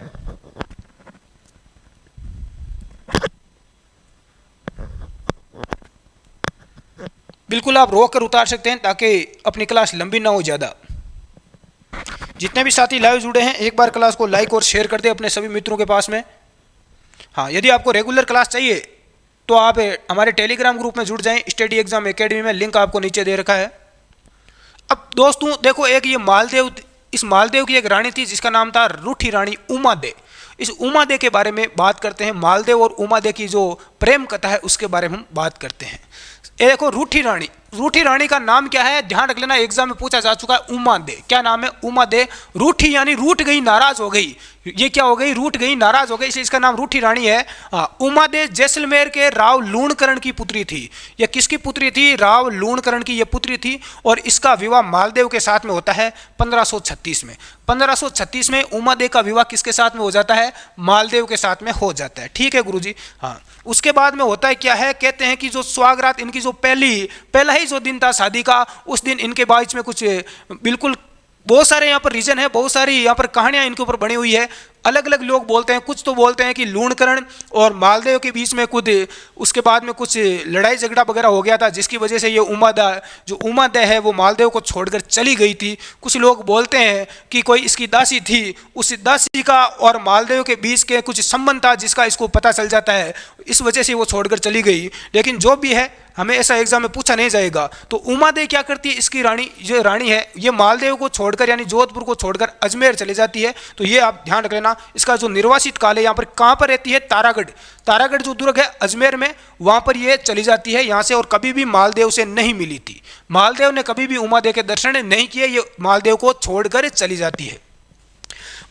बिल्कुल आप रोक कर उतार सकते हैं ताकि अपनी क्लास लंबी ना हो ज़्यादा। जितने भी साथी लाइव जुड़े हैं एक बार क्लास को लाइक और शेयर कर दें अपने सभी मित्रों के पास में। हाँ, यदि आपको रेगुलर क्लास चाहिए तो आप हमारे टेलीग्राम ग्रुप में जुड़ जाएं, स्टडी एग्जाम एकेडमी में, लिंक आपको नीचे दे रखा है। अब दोस्तों देखो, एक ये मालदेव, इस मालदेव की एक रानी थी जिसका नाम था रूठी रानी उमादे। इस उमादे के बारे में बात करते हैं। मालदेव और उमादे की जो प्रेम कथा है उसके बारे में हम बात करते हैं। ये देखो, रूठी रानी, रूठी रानी का नाम क्या है, ध्यान रख लेना, एग्जाम में पूछा जा चुका है। उमादे, क्या नाम है, उमादे। रूठी यानी रूठ गई, नाराज हो गई। ये क्या हो गई, रूठ गई, नाराज हो गई, इसलिए इसका नाम रूठी रानी है। उमादे जैसलमेर के राव लूणकरण की पुत्री थी। यह किसकी पुत्री थी, राव लूणकरण की यह पुत्री थी। और इसका विवाह मालदेव के साथ में होता है 1536 में। 1536 में उमादे का विवाह किसके साथ में हो जाता है, मालदेव के साथ में हो जाता है। ठीक है गुरुजी। हाँ, उसके बाद में होता है क्या है, कहते हैं कि जो सुहागरात, इनकी जो पहला ही जो दिन था शादी का, उस दिन इनके बीच में कुछ बिल्कुल बहुत सारे यहाँ पर रीजन है, बहुत सारी यहाँ पर कहानियाँ इनके ऊपर बनी हुई है। अलग अलग लोग बोलते हैं, कुछ तो बोलते हैं कि लूणकरण और मालदेव के बीच में खुद उसके बाद में कुछ लड़ाई झगड़ा वगैरह हो गया था, जिसकी वजह से ये उमादे है वो मालदेव को छोड़कर चली गई थी। कुछ लोग बोलते हैं कि कोई इसकी दासी थी, उस दासी का और मालदेव के बीच के कुछ संबंध था जिसका इसको पता चल जाता है, इस वजह से वो छोड़कर चली गई। लेकिन जो भी है, हमें ऐसा एग्जाम में पूछा नहीं जाएगा। तो उमादे क्या करती है, इसकी रानी, जो रानी है, ये मालदेव को छोड़कर यानी जोधपुर को छोड़कर अजमेर चली जाती है। तो ये आप ध्यान रख लेना। इसका जो निर्वासित काल है, यहाँ पर कहाँ पर रहती है, तारागढ़। तारागढ़ जो दुर्ग है अजमेर में, वहाँ पर ये चली जाती है यहाँ से। और कभी भी मालदेव से नहीं मिली थी। मालदेव ने कभी भी उमादे के दर्शन नहीं किए, ये मालदेव को छोड़कर चली जाती है।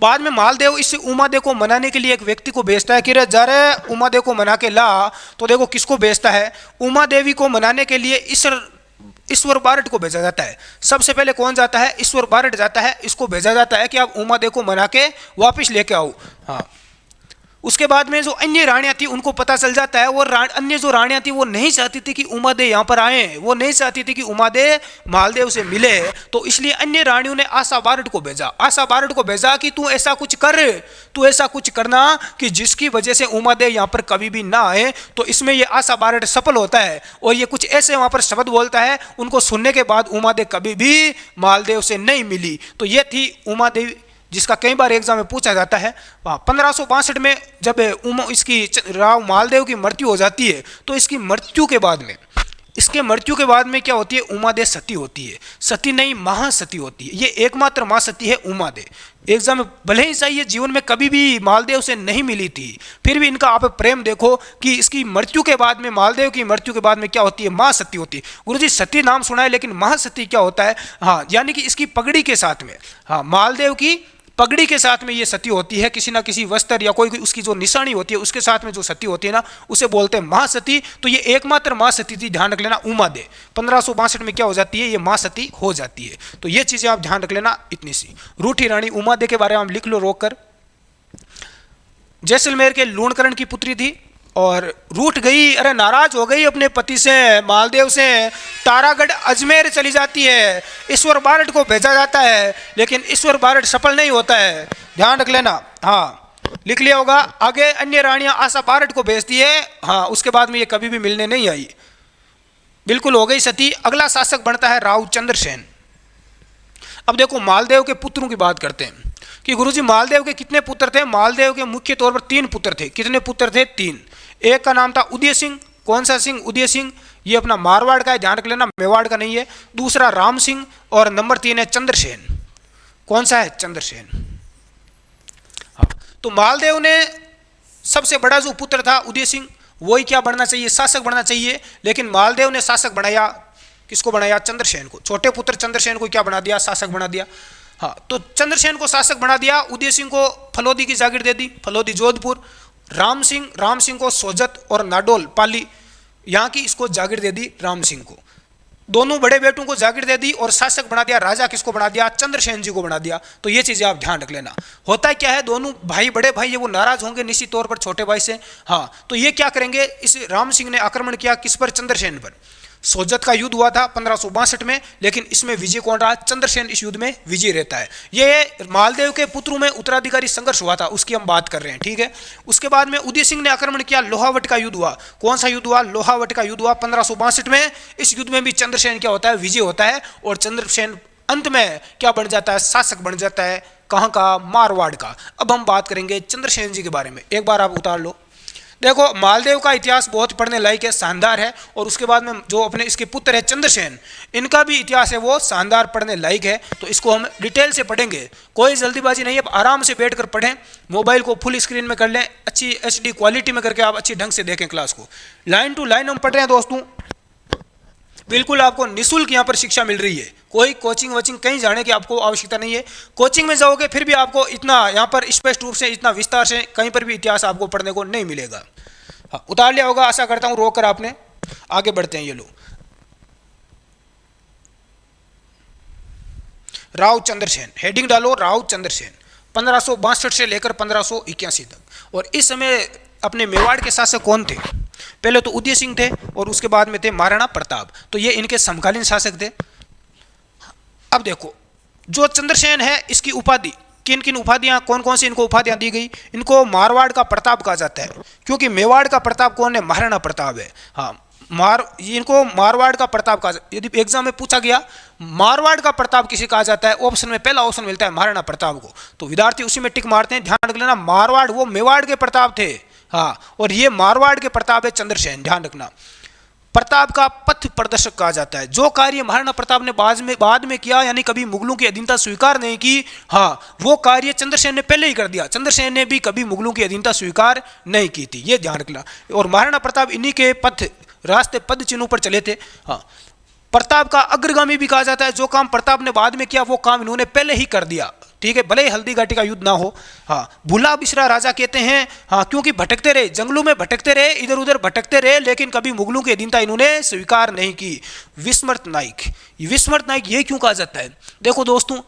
बाद में मालदेव इस उमादे को मनाने के लिए एक व्यक्ति को भेजता है कि रे जा रे उमादे को मना के ला। तो देखो किसको भेजता है, उमा देवी को मनाने के लिए ईश्वर बारट को भेजा जाता है। सबसे पहले कौन जाता है, ईश्वर बारट जाता है। इसको भेजा जाता है कि आप उमादे को मना के वापिस लेके आओ। हाँ, उसके बाद में जो अन्य रानियां थी उनको पता चल जाता है, और अन्य जो रानियां थी वो नहीं चाहती थी कि उमादेह यहाँ पर आए, वो नहीं चाहती थी कि उमादेह मालदेव से मिले। तो इसलिए अन्य रानियों ने आशा बारड को भेजा, आशा बारड को भेजा कि तू ऐसा कुछ कर, तू ऐसा कुछ करना कि जिसकी वजह से उमादेह यहाँ पर कभी भी ना आए। तो इसमें ये आशा बारड सफल होता है और ये कुछ ऐसे वहाँ पर शब्द बोलता है, उनको सुनने के बाद उमादेह कभी भी मालदेव से नहीं मिली। तो ये थी उमादेव, जिसका कई बार एग्जाम में पूछा जाता है। 1562 में जब इसकी राव मालदेव की मृत्यु हो जाती है, तो इसकी मृत्यु के बाद में, इसके मृत्यु के बाद में क्या होती है, उमादेह सती होती है। सती नहीं, महासती होती है। ये एकमात्र महासती है उमादेह। एग्जाम में भले ही चाहिए, जीवन में कभी भी मालदेव से नहीं मिली थी, फिर भी इनका आप प्रेम देखो कि इसकी मृत्यु के बाद में, मालदेव की मृत्यु के बाद में क्या होती है, महासती होती है। गुरुजी सती नाम सुना है, लेकिन महासती क्या होता है? हाँ, यानी कि इसकी पगड़ी के साथ में, हाँ, मालदेव की पगड़ी के साथ में ये सती होती है, किसी ना किसी वस्त्र या कोई उसकी जो निशानी होती है उसके साथ में जो सती होती है ना, उसे बोलते हैं महासती। तो ये एकमात्र महासती थी, ध्यान रख लेना। उमादेह 1562 में क्या हो जाती है, ये महासती हो जाती है। तो ये चीजें आप ध्यान रख लेना। इतनी सी रूठी रानी उमादेह के बारे में आप लिख लो रोक कर। जैसलमेर के लूणकरण की पुत्री थी और रूठ गई, अरे नाराज हो गई अपने पति से, मालदेव से, तारागढ़ अजमेर चली जाती है। ईश्वर बारड को भेजा जाता है, लेकिन ईश्वर बारड सफल नहीं होता है, ध्यान रख लेना। हाँ, लिख लिया होगा। आगे अन्य रानियां आशा बारड को भेजती है, हाँ, उसके बाद में ये कभी भी मिलने नहीं आई, बिल्कुल हो गई सती। अगला शासक बनता है राव चंद्रसेन। अब देखो मालदेव के पुत्रों की बात करते हैं कि गुरुजी मालदेव के कितने पुत्र थे। मालदेव के मुख्य तौर पर 3 पुत्र थे। कितने पुत्र थे? 3। एक का नाम था उदय सिंह। कौन सा सिंह? उदय सिंह। ये अपना मारवाड़ का है, ध्यान रख लेना, मेवाड़ का नहीं है। दूसरा राम सिंह, और नंबर 3 है चंद्रसेन। कौन सा है? चंद्रसेन। हाँ, तो मालदेव ने सबसे बड़ा जो पुत्र था उदय सिंह, वही क्या बनना चाहिए, शासक बनना चाहिए, लेकिन मालदेव ने शासक बनाया, किसको बनाया? चंद्रसेन को। छोटे पुत्र चंद्रसेन को क्या बना दिया? शासक बना दिया। हाँ, तो चंद्रसेन को शासक बना दिया। उदय सिंह को फलोदी की जागीर दे दी, फलोदी जोधपुर। राम सिंह को सोजत और नाडोल पाली, यहाँ की इसको जागीर दे दी राम सिंह को। दोनों बड़े बेटों को जागीर दे दी और शासक बना दिया। राजा किसको बना दिया? चंद्रसेन जी को बना दिया। तो ये चीजें आप ध्यान रख लेना। होता क्या है, दोनों भाई, बड़े भाई, ये वो नाराज होंगे निश्चित तौर पर छोटे भाई से। हाँ, तो ये क्या करेंगे, इस राम सिंह ने आक्रमण किया किस पर? चंद्रसेन पर। सोजत का युद्ध हुआ था 1562 में, लेकिन इसमें विजय कौन रहा? चंद्रसेन इस युद्ध में विजय रहता है। ये मालदेव के पुत्रों में उत्तराधिकारी संघर्ष हुआ था, उसकी हम बात कर रहे हैं, ठीक है। उसके बाद में उदय सिंह ने आक्रमण किया, लोहावट का युद्ध हुआ। कौन सा युद्ध हुआ? लोहावट का युद्ध हुआ 1562 में। इस युद्ध में भी चंद्रसेन क्या होता है? विजय होता है, और चंद्रसेन अंत में क्या बन जाता है? शासक बन जाता है। कहाँ का? मारवाड़ का। अब हम बात करेंगे चंद्रसेन जी के बारे में। एक बार आप उतार लो। देखो मालदेव का इतिहास बहुत पढ़ने लायक है, शानदार है। और उसके बाद में जो अपने इसके पुत्र है चंद्रसेन, इनका भी इतिहास है वो शानदार, पढ़ने लायक है। तो इसको हम डिटेल से पढ़ेंगे, कोई जल्दीबाजी नहीं है। आराम से बैठकर पढ़ें, मोबाइल को फुल स्क्रीन में कर लें, अच्छी HD क्वालिटी में करके आप अच्छी ढंग से देखें क्लास को। लाइन टू लाइन हम पढ़ रहे हैं दोस्तों, बिल्कुल आपको निःशुल्क यहाँ पर शिक्षा मिल रही है। कोई कोचिंग वोचिंग कहीं जाने की आपको आवश्यकता नहीं है। कोचिंग में जाओगे फिर भी आपको इतना यहाँ पर स्पष्ट रूप से, इतना विस्तार से कहीं पर भी इतिहास आपको पढ़ने को नहीं मिलेगा। हाँ, उतार लिया होगा आशा करता हूँ, रोक कर आपने। आगे बढ़ते हैं। ये लो, राव चंद्रसेन, हेडिंग डालो राव चंद्रसेन। 1562 से लेकर 1581 तक। और इस समय अपने मेवाड़ के शासक कौन थे? पहले तो उदय सिंह थे, और उसके बाद में थे महाराणा प्रताप। तो ये इनके समकालीन शासक थे। अब देखो, जो चंद्रसेन है, इसकी उपाधि, किन किन उपाधियां, कौन कौन सी इनको उपाधियां दी गई? इनको मारवाड़ का प्रताप कहा जाता है, क्योंकि मेवाड़ का प्रताप कौन है? महाराणा प्रताप है। हाँ, इनको मारवाड़ का प्रताप कहा। यदि एग्जाम में पूछा गया मारवाड़ का प्रताप किसे कहा जाता है, ऑप्शन में पहला ऑप्शन मिलता है महाराणा प्रताप को, तो विद्यार्थी उसी में टिक मारते हैं। ध्यान रख लेना, मारवाड़ वो मेवाड़ के प्रताप थे। हाँ, और ये मारवाड़ के प्रताप है चंद्रसेन, ध्यान रखना। प्रताप का पथ प्रदर्शक कहा जाता है। जो कार्य महाराणा प्रताप ने बाद में किया, यानी कभी मुगलों की अधीनता स्वीकार नहीं की, हाँ, वो कार्य चंद्रसेन ने पहले ही कर दिया। चंद्रसेन ने भी कभी मुगलों की अधीनता स्वीकार नहीं की थी, ये ध्यान रखना। और महाराणा प्रताप इन्हीं के पथ, रास्ते, पद चिन्हों पर चले थे। हाँ, प्रताप का अग्रगामी भी कहा जाता है। जो काम प्रताप ने बाद में किया, वो काम इन्होंने पहले ही कर दिया, ठीक है, भले ही हल्दी घाटी का युद्ध ना हो। हाँ, भूला बिसरा राजा कहते हैं। हाँ, क्योंकि भटकते रहे, जंगलों में भटकते रहे, इधर उधर भटकते रहे, लेकिन कभी मुगलों की अधीनता इन्होंने स्वीकार नहीं की। विस्मृत नायक, विस्मृत नायक ये क्यों कहा जाता है? देखो दोस्तों,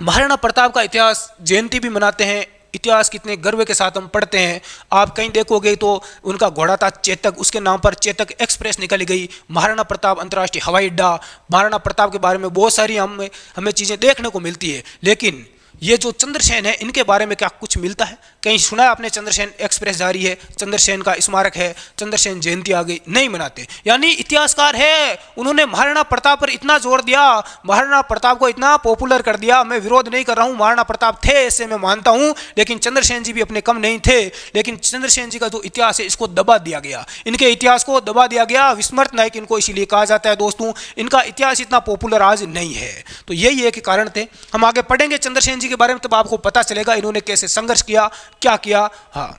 महाराणा प्रताप का इतिहास जयंती भी मनाते हैं, इतिहास कितने गर्व के साथ हम पढ़ते हैं। आप कहीं देखोगे तो उनका घोड़ा था चेतक, उसके नाम पर चेतक एक्सप्रेस निकली गई। महाराणा प्रताप अंतर्राष्ट्रीय हवाई अड्डा, महाराणा प्रताप के बारे में बहुत सारी हमें चीज़ें देखने को मिलती है। लेकिन ये जो चंद्रसेन है, इनके बारे में क्या कुछ मिलता है? कहीं सुना है आपने चंद्रसेन एक्सप्रेस जारी है, चंद्रसेन का स्मारक है, चंद्रसेन जयंती आ गई? नहीं मनाते। यानी इतिहासकार है, उन्होंने महाराणा प्रताप पर इतना जोर दिया, महाराणा प्रताप को इतना पॉपुलर कर दिया। मैं विरोध नहीं कर रहा हूँ, महाराणा प्रताप थे ऐसे मैं मानता हूँ, लेकिन चंद्रसेन जी भी अपने कम नहीं थे। लेकिन चंद्रसेन जी का जो इतिहास है, इसको दबा दिया गया, इनके इतिहास को दबा दिया गया। विस्मृत नायक इनको इसीलिए कहा जाता है दोस्तों, इनका इतिहास इतना पॉपुलर आज नहीं है। तो यही एक कारण थे। हम आगे पढ़ेंगे चंद्रसेन जी के बारे में, तब आपको पता चलेगा इन्होंने कैसे संघर्ष किया, क्या किया। हाँ,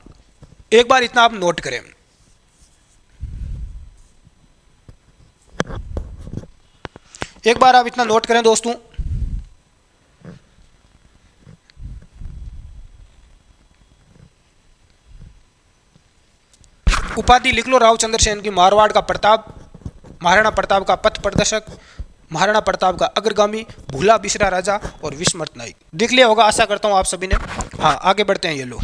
एक बार इतना आप नोट करें, एक बार आप इतना नोट करें दोस्तों। उपाधि लिख लो राव चंद्रसेन की, मारवाड़ का प्रताप, महाराणा प्रताप का पथ प्रदर्शक, महाराणा प्रताप का अग्रगामी, भूला बिसरा राजा और विस्मृत नायक। देख लिया होगा, आशा करता हूं आप सभी ने। हाँ, आगे बढ़ते हैं। ये लो,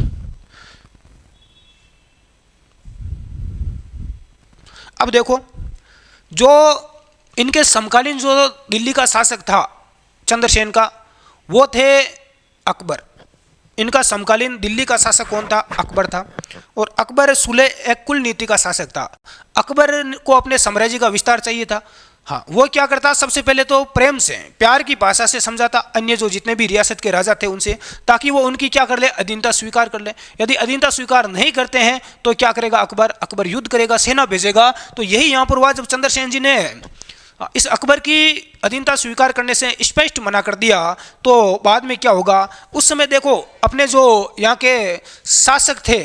अब देखो, जो इनके समकालीन जो दिल्ली का शासक था चंद्रसेन का, वो थे अकबर। इनका समकालीन दिल्ली का शासक कौन था? अकबर था। और अकबर सुले एक कुल नीति का शासक था। अकबर को अपने साम्राज्य का विस्तार चाहिए था। हाँ, वो क्या करता? सबसे पहले तो प्रेम से, प्यार की भाषा से समझाता अन्य जो जितने भी रियासत के राजा थे उनसे, ताकि वो उनकी क्या कर ले? अधीनता स्वीकार कर ले। यदि अधीनता स्वीकार नहीं करते हैं तो क्या करेगा अकबर? अकबर युद्ध करेगा, सेना भेजेगा। तो यही यहाँ पर हुआ जब चंद्रसेन जी ने इस अकबर की अधीनता स्वीकार करने से स्पष्ट मना कर दिया, तो बाद में क्या होगा? उस समय देखो, अपने जो यहाँ के शासक थे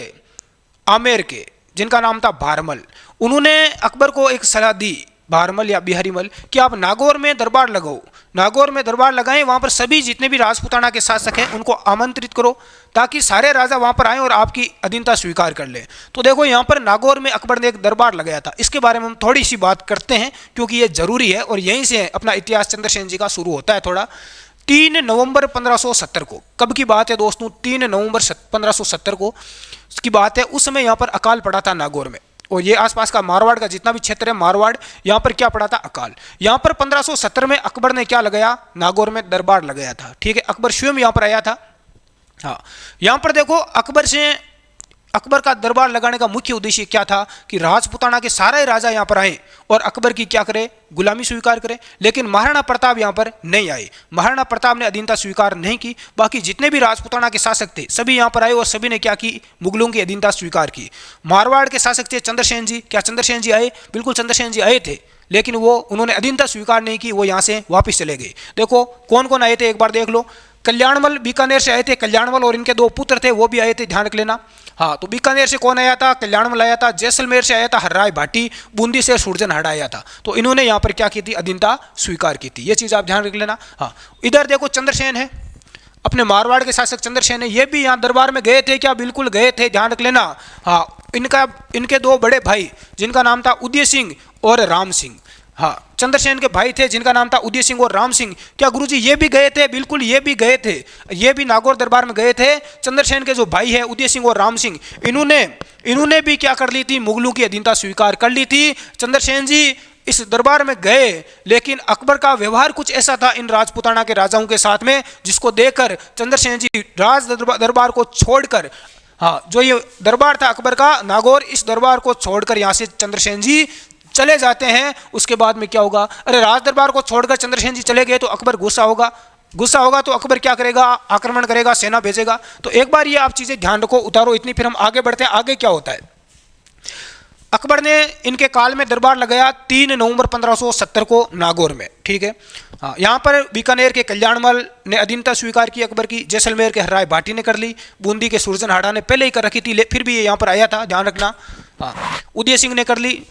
आमेर के, जिनका नाम था भारमल, उन्होंने अकबर को एक सलाह दी, भारमल या बिहारीमल, कि आप नागौर में दरबार लगाओ, नागौर में दरबार लगाएं, वहाँ पर सभी जितने भी राजपूताना के शासक हैं उनको आमंत्रित करो, ताकि सारे राजा वहाँ पर आएं और आपकी अधीनता स्वीकार कर लें। तो देखो, यहाँ पर नागौर में अकबर ने एक दरबार लगाया था। इसके बारे में हम थोड़ी सी बात करते हैं, क्योंकि ये जरूरी है और यहीं से अपना इतिहास चंद्रसेन जी का शुरू होता है थोड़ा। 3 नवंबर 1570 को, कब की बात है दोस्तों? 3 नवंबर 1570 को की बात है। उस समय यहाँ पर अकाल पड़ा था नागौर में, और ये आसपास का मारवाड़ का जितना भी क्षेत्र है, मारवाड़, यहाँ पर क्या पड़ा था? अकाल। यहाँ पर 1570 में अकबर ने क्या लगाया? नागौर में दरबार लगाया था। ठीक है, अकबर स्वयं यहाँ पर आया था। हाँ, यहाँ पर देखो, अकबर का दरबार लगाने का मुख्य उद्देश्य क्या था? कि राजपूताना के सारे राजा यहाँ पर आए और अकबर की क्या करे? गुलामी स्वीकार करे। लेकिन महाराणा प्रताप यहाँ पर नहीं आए, महाराणा प्रताप ने अधीनता स्वीकार नहीं की। बाकी जितने भी राजपूताना के शासक थे सभी यहाँ पर आए और सभी ने क्या की? मुगलों की अधीनता स्वीकार की। मारवाड़ के शासक थे चंद्रसेन जी। क्या चंद्रसेन जी आए? बिल्कुल चंद्रसेन जी आए थे, लेकिन उन्होंने अधीनता स्वीकार नहीं की, वो यहाँ से वापस चले गए। देखो कौन कौन आए थे, एक बार देख लो। कल्याणमल बीकानेर से आए थे, कल्याणमल और इनके 2 पुत्र थे, वो भी आए थे, ध्यान रख लेना। हाँ, तो बीकानेर से कौन आया था? कल्याणमल आया था। जैसलमेर से आया था हर्राय भाटी। बूंदी से सूरजनहड़ आया था। तो इन्होंने यहाँ पर क्या की थी? अधीनता स्वीकार की थी। ये चीज़ आप ध्यान रख लेना। हाँ, इधर देखो चंद्रसेन है, अपने मारवाड़ के शासक चंद्रसेन है, ये भी यहाँ दरबार में गए थे क्या? बिल्कुल गए थे, ध्यान रख लेना। हाँ, इनके 2 बड़े भाई, जिनका नाम था उदय सिंह और राम सिंह। हाँ, चंद्रसेन के भाई थे जिनका नाम था उदय सिंह और राम सिंह। क्या गुरुजी ये भी गए थे? बिल्कुल, ये भी गए थे, ये भी नागौर दरबार में गए थे। चंद्रसेन के जो भाई है उदय सिंह और राम सिंह, इन्होंने भी क्या कर ली थी? मुगलों की अधीनता स्वीकार कर ली थी। चंद्रसेन जी इस दरबार में गए, लेकिन अकबर का व्यवहार कुछ ऐसा था इन राजपूताना के राजाओं के साथ में, जिसको देखकर चंद्रसेन जी राज दरबार को छोड़कर, हाँ, जो ये दरबार था अकबर का नागौर, इस दरबार को छोड़कर यहाँ से चंद्रसेन जी चले जाते हैं। उसके बाद में क्या होगा? अरे, राज दरबार को छोड़कर चंद्रसेन जी चले गए तो अकबर गुस्सा होगा तो अकबर क्या करेगा? आक्रमण करेगा, सेना भेजेगा। तो एक बार ये आप चीजें ध्यान रखो, उतारो इतनी, फिर हम आगे बढ़ते हैं। आगे क्या होता है? अकबर ने इनके काल में दरबार लगाया 3 नवंबर 1570 को नागौर में। ठीक है, हाँ, यहाँ पर बीकानेर के कल्याणमल ने अधीनता स्वीकार की अकबर की, जैसलमेर के हर्राय भाटी ने कर ली, बूंदी के सूरजनहाड़ा ने पहले ही कर रखी थी, फिर भी ये यहाँ पर आया था, ध्यान रखना। हाँ, उदय सिंह ने कर ली,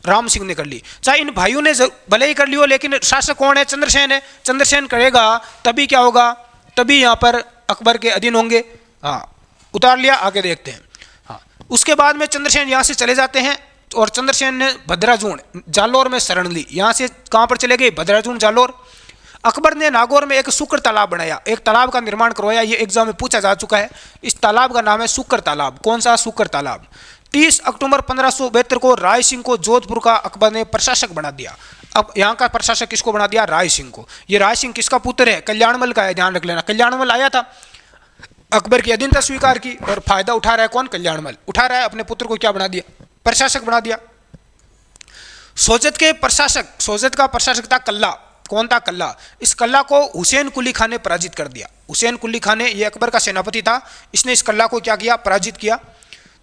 राम सिंह ने कर ली। चाहे इन भाइयों ने भले ही कर ली हो, लेकिन शासक कौन है? चंद्रसेन है। चंद्रसेन करेगा तभी क्या होगा? तभी यहाँ पर अकबर के अधीन होंगे। हाँ, उतार लिया, आगे देखते हैं। हाँ, उसके बाद में चंद्रसेन यहाँ से चले जाते हैं और चंद्रसेन ने भद्राजून जालोर में शरण ली। यहाँ से कहाँ पर चले गए? भद्राजून जालोर। अकबर ने नागौर में एक शुक्र तालाब बनाया, एक तालाब का निर्माण करवाया। ये एग्जाम में पूछा जा चुका है। इस तालाब का नाम है शुक्र तालाब। कौन सा? शुक्र तालाब। 30 अक्टूबर 1572 को राय सिंह को जोधपुर का अकबर ने प्रशासक बना दिया। अब यहाँ का प्रशासक किसको बना दिया? राय सिंह को। ये राय सिंह किसका पुत्र है? कल्याणमल का है, ध्यान रख लेना। कल्याणमल आया था, अकबर की अधीनता स्वीकार की और फायदा उठा रहा है कौन? कल्याणमल उठा रहा है। अपने पुत्र को क्या बना दिया? प्रशासक बना दिया। सोजत का प्रशासक था कल्ला। कौन था? कल्ला। इस कल्ला को हुसैन कुली खान ने पराजित कर दिया। हुसैन कुली खान ने, ये अकबर का सेनापति था, इसने इस कल्ला को क्या किया? पराजित किया।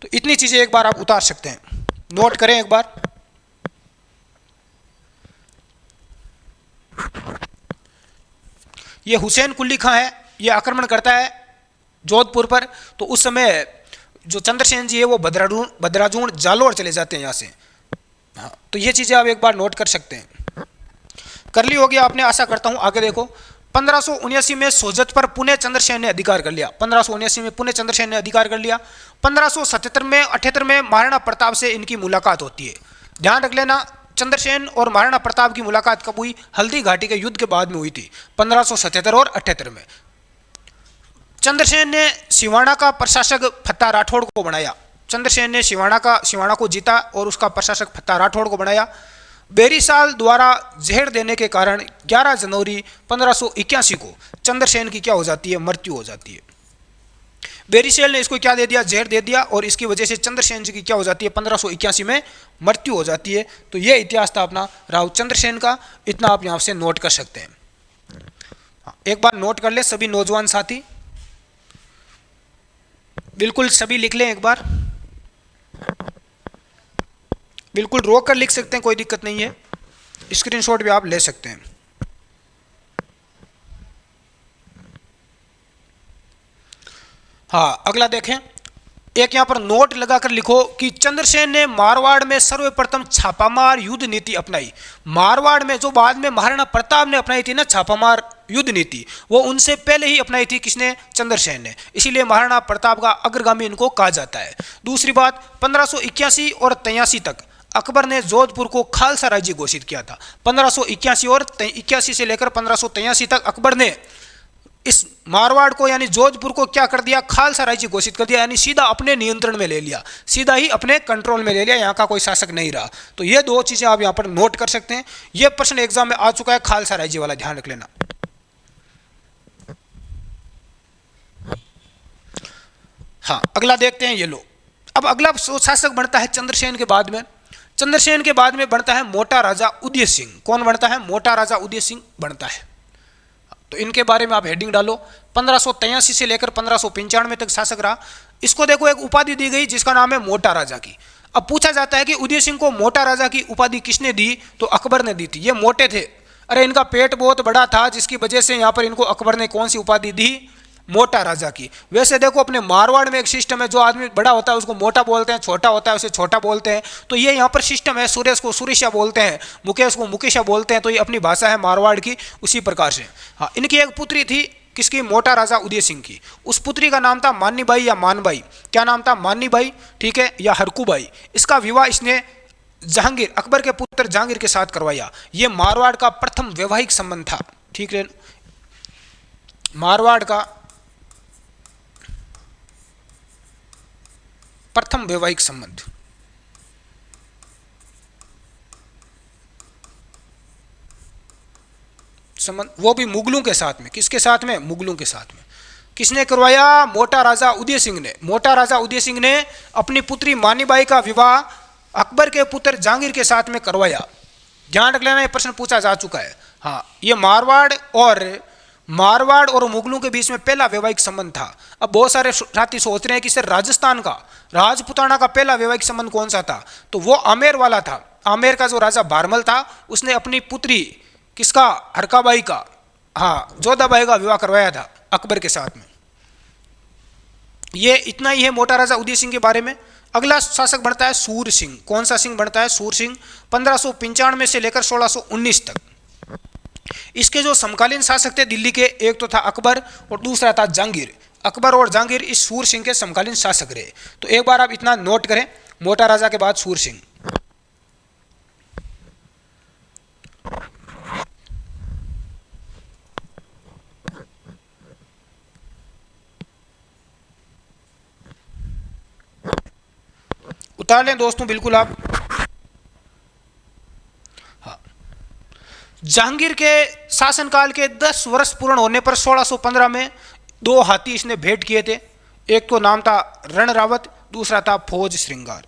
तो इतनी चीजें एक बार आप उतार सकते हैं, नोट करें एक बार। ये हुसैन कुली खां है, ये आक्रमण करता है जोधपुर पर। तो उस समय जो चंद्रसेन जी है वो बदराजून जालोर चले जाते हैं यहाँ से। हाँ, तो ये चीजें आप एक बार नोट कर सकते हैं। कर ली होगी आपने, आशा करता हूं। आगे देखो, 1579 में सोजत पर पुणे चंद्रसेन ने अधिकार कर लिया। 1579 में पुणे चंद्रसेन ने अधिकार कर लिया। 1577 में 78 में महाराणा प्रताप से इनकी मुलाकात होती है। ध्यान रख लेना, चंद्रसेन और महाराणा प्रताप की मुलाकात कब हुई? हल्दी घाटी के युद्ध के बाद में हुई थी, 1577 और 78 में। चंद्रसेन ने सिवाना का प्रशासक फत्ता राठौड़ को बनाया। चंद्रसेन ने सिवाना को जीता और उसका प्रशासक फत्ता राठौड़ को बनाया। बेरीसाल द्वारा जहर देने के कारण 11 जनवरी 1581 को चंद्रसेन की क्या हो जाती है? मृत्यु हो जाती है। बेरीसेल ने इसको क्या दे दिया? जहर दे दिया, और इसकी वजह से चंद्रसेन जी की क्या हो जाती है? 1581 में मृत्यु हो जाती है। तो ये इतिहास था अपना राव चंद्रसेन का। इतना आप यहाँ से नोट कर सकते हैं। एक बार नोट कर ले सभी नौजवान साथी, बिल्कुल सभी लिख लें एक बार। बिल्कुल रोक कर लिख सकते हैं, कोई दिक्कत नहीं है। स्क्रीनशॉट भी आप ले सकते हैं। हाँ, अगला देखें। एक यहां पर नोट लगाकर लिखो कि चंद्रसेन ने मारवाड़ में सर्वप्रथम छापामार युद्ध नीति अपनाई। मारवाड़ में जो बाद में महाराणा प्रताप ने अपनाई थी ना छापामार युद्ध नीति, वो उनसे पहले ही अपनाई थी। किसने? चंद्रसेन ने। इसीलिए महाराणा प्रताप का अग्रगामी इनको कहा जाता है। दूसरी बात, 1581 और 83 तक अकबर ने जोधपुर को खालसा राज्य घोषित किया था। 1581 और 81 से लेकर 1583 तक अकबर ने इस मारवाड़ को यानी जोधपुर को क्या कर दिया? खालसा राज्य घोषित कर दिया, यानी सीधा अपने नियंत्रण में ले लिया, सीधा ही अपने कंट्रोल में ले लिया। यहाँ का कोई शासक नहीं रहा। तो ये दो चीजें आप यहाँ पर नोट कर सकते हैं। ये प्रश्न एग्जाम में आ चुका है, खालसा राज्य वाला, ध्यान रख लेना। हाँ, अगला देखते हैं। ये लो, अब अगला शासक बनता है चंद्रसेन के बाद में। चंद्रसेन के बाद में बनता है मोटा राजा उदय सिंह। कौन बनता है? मोटा राजा उदय सिंह बनता है। तो इनके बारे में आप हेडिंग डालो। 1583 से लेकर 1595 तक शासक रहा। इसको देखो, एक उपाधि दी गई जिसका नाम है मोटा राजा की। अब पूछा जाता है कि उदय सिंह को मोटा राजा की उपाधि किसने दी? तो अकबर ने दी थी। ये मोटे थे, अरे इनका पेट बहुत बड़ा था, जिसकी वजह से यहाँ पर इनको अकबर ने कौन सी उपाधि दी? मोटा राजा की। वैसे देखो, अपने मारवाड़ में एक सिस्टम है, जो आदमी बड़ा होता है उसको मोटा बोलते हैं, छोटा होता है उसे छोटा बोलते हैं। तो ये यहाँ पर सिस्टम है। सुरेश को सुरेशा बोलते हैं, मुकेश को मुकेशा बोलते हैं। तो ये अपनी भाषा है मारवाड़ की, उसी प्रकार से। हाँ, इनकी एक पुत्री थी, किसकी? मोटा राजा उदय सिंह की। उस पुत्री का नाम था मान्नीबाई या मानबाई। क्या नाम था? मान्नीबाई, ठीक है, या हरकूबाई। इसका विवाह इसने जहांगीर, अकबर के पुत्र जहांगीर के साथ करवाया। ये मारवाड़ का प्रथम वैवाहिक संबंध था, ठीक है। मारवाड़ का प्रथम वैवाहिक संबंध। वो भी मुगलों के साथ में। किसके साथ में? मुगलों के साथ में। किसने करवाया? मोटा राजा उदय सिंह ने। मोटा राजा उदय सिंह ने अपनी पुत्री मानीबाई का विवाह अकबर के पुत्र जहांगीर के साथ में करवाया। ध्यान रख लेना, यह प्रश्न पूछा जा चुका है। हाँ, ये मारवाड़ और मुगलों के बीच में पहला वैवाहिक संबंध था। अब बहुत सारे साथी सोच रहे हैं कि सर राजस्थान का, राजपुताना का पहला वैवाहिक संबंध कौन सा था? तो वो आमेर वाला था। आमेर का जो राजा भारमल था, उसने अपनी पुत्री किसका? हरकाबाई का, हाँ, जोधाबाई का विवाह करवाया था अकबर के साथ में। ये इतना ही है मोटा राजा उदय सिंह के बारे में। अगला शासक बनता है सूर सिंह। कौन सा सिंह बनता है? सूर सिंह। 1595 से लेकर 1619 तक। इसके जो समकालीन शासक थे दिल्ली के, एक तो था अकबर और दूसरा था जहांगीर। अकबर और जहांगीर इस सूर सिंह के समकालीन शासक रहे। तो एक बार आप इतना नोट करें, मोटा राजा के बाद सूर सिंह। उतार लें दोस्तों बिल्कुल आप। हाँ, जहांगीर के शासनकाल के 10 वर्ष पूर्ण होने पर 1615 में 2 हाथी इसने भेंट किए थे। एक तो नाम था रण रावत, दूसरा था फौज श्रृंगार।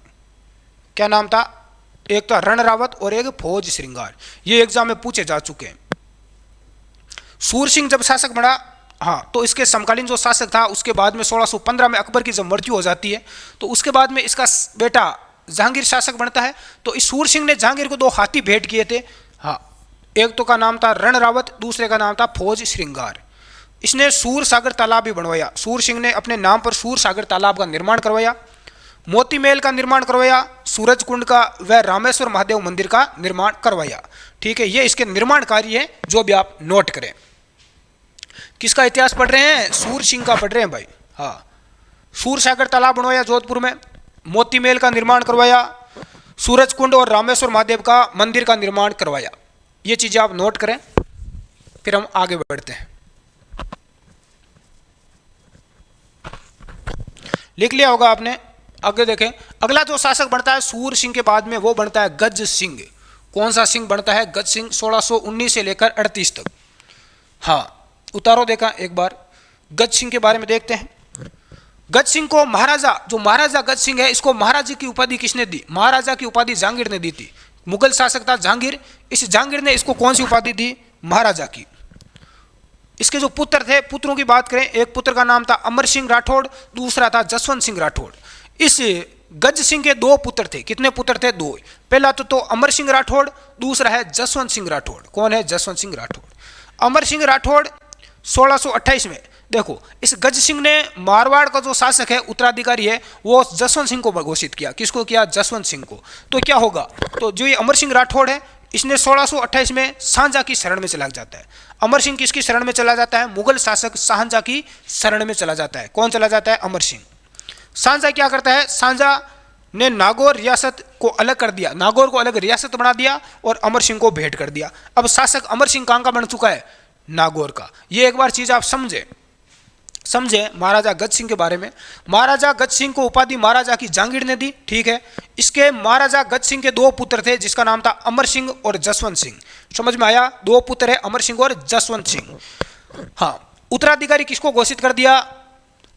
क्या नाम था? एक था रण रावत और एक फौज श्रृंगार। ये एग्जाम में पूछे जा चुके हैं। सूर सिंह जब शासक बना, हाँ, तो इसके समकालीन जो शासक था उसके बाद में 1615 में अकबर की जब मृत्यु हो जाती है तो उसके बाद में इसका बेटा जहांगीर शासक बनता है। तो इस सूर सिंह ने जहांगीर को 2 हाथी भेंट किए थे। हाँ, एक तो का नाम था रण रावत, दूसरे का नाम था फौज श्रृंगार। इसने सूर सागर तालाब भी बनवाया। सूर सिंह ने अपने नाम पर सूर सागर तालाब का निर्माण करवाया, मोती महल का निर्माण करवाया, सूरज कुंड का व रामेश्वर महादेव मंदिर का निर्माण करवाया। ठीक है, ये इसके निर्माण कार्य है जो भी आप नोट करें। किसका इतिहास पढ़ रहे हैं? सूर सिंह का पढ़ रहे हैं भाई। हाँ, सूर सागर तालाब बनवाया जोधपुर में, मोती महल का निर्माण करवाया, सूरज कुंड और रामेश्वर महादेव का मंदिर का निर्माण करवाया। ये चीजें आप नोट करें, फिर हम आगे बढ़ते हैं। लिख लिया होगा आपने। आगे देखें, अगला जो शासक बनता है सूर सिंह के बाद में वो बनता है गज सिंह। कौन सा सिंह बनता है? गज सिंह, 1619 से लेकर 38 तक। हाँ, उतारो देखा एक बार। गज सिंह के बारे में देखते हैं। गज सिंह को महाराजा, जो महाराजा गज सिंह है, इसको महाराजा की उपाधि किसने दी? महाराजा की उपाधि जहांगीर ने दी थी। मुगल शासक था जहांगीर, इस जहांगीर ने इसको कौन सी उपाधि दी? महाराजा की। इसके जो पुत्र थे, पुत्रों की बात करें, एक पुत्र का नाम था अमर सिंह राठौड़, दूसरा था जसवंत सिंह राठौड़। इस गज सिंह के 2 पुत्र थे। कितने पुत्र थे? 2। पहला तो अमर सिंह राठौड़, दूसरा है जसवंत सिंह राठौड़। कौन है? जसवंत सिंह राठौड़। अमर सिंह राठौड़ 1628 में, देखो, इस गज सिंह ने मारवाड़ का जो शासक है, उत्तराधिकारी है, वो जसवंत सिंह को घोषित किया। किसको किया? जसवंत सिंह को। तो क्या होगा? तो जो ये अमर सिंह राठौड़ है, इसने 1628 में शाहजहां की शरण में चला जाता है। अमर सिंह किसकी शरण में चला जाता है? मुगल शासक शाहजहां की शरण में चला जाता है। कौन चला जाता है? अमर सिंह। शाहजहां क्या करता है? शाहजहां ने नागौर रियासत को अलग कर दिया, नागौर को अलग रियासत बना दिया और अमर सिंह को भेंट कर दिया। अब शासक अमर सिंह कहाँ का बन चुका है? नागौर का। ये एक बार चीज आप समझे महाराजा गज सिंह के बारे में। महाराजा गज सिंह को उपाधि महाराजा की जहांगीर ने दी। ठीक है, इसके महाराजा गज सिंह के 2 पुत्र थे, जिसका नाम था अमर सिंह और जसवंत सिंह। समझ में आया? 2 पुत्र है, अमर सिंह और जसवंत सिंह। हाँ, उत्तराधिकारी किसको घोषित कर दिया?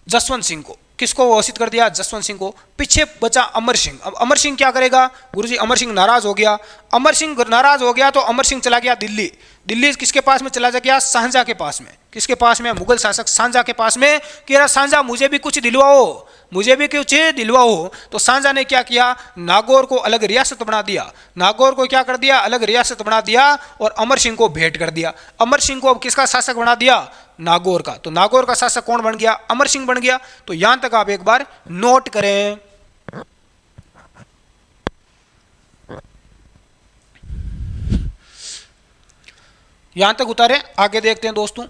जसवंत सिंह को। किसको घोषित कर दिया? जसवंत सिंह को। पीछे बचा अमर सिंह। अब अमर सिंह क्या करेगा? गुरुजी, अमर सिंह नाराज हो गया। अमर सिंह नाराज हो गया तो अमर सिंह चला गया दिल्ली। दिल्ली किसके पास में चला गया? शाहजहां के पास में। किसके पास में? मुगल शासक शाहजहां के पास में। कि यार शाहजहां, मुझे भी कुछ दिलवाओ, मुझे भी कुछ दिलवाओ। तो शाहजहां ने क्या किया? नागौर को अलग रियासत बना दिया। नागौर को क्या कर दिया? अलग रियासत बना दिया और अमर सिंह को भेंट कर दिया। अमर सिंह को अब किसका शासक बना दिया? नागौर का। तो नागौर का शासक कौन बन गया? अमर सिंह बन गया। तो यहां तक आप एक बार नोट करें। यहां तक उतारे, आगे देखते हैं दोस्तों।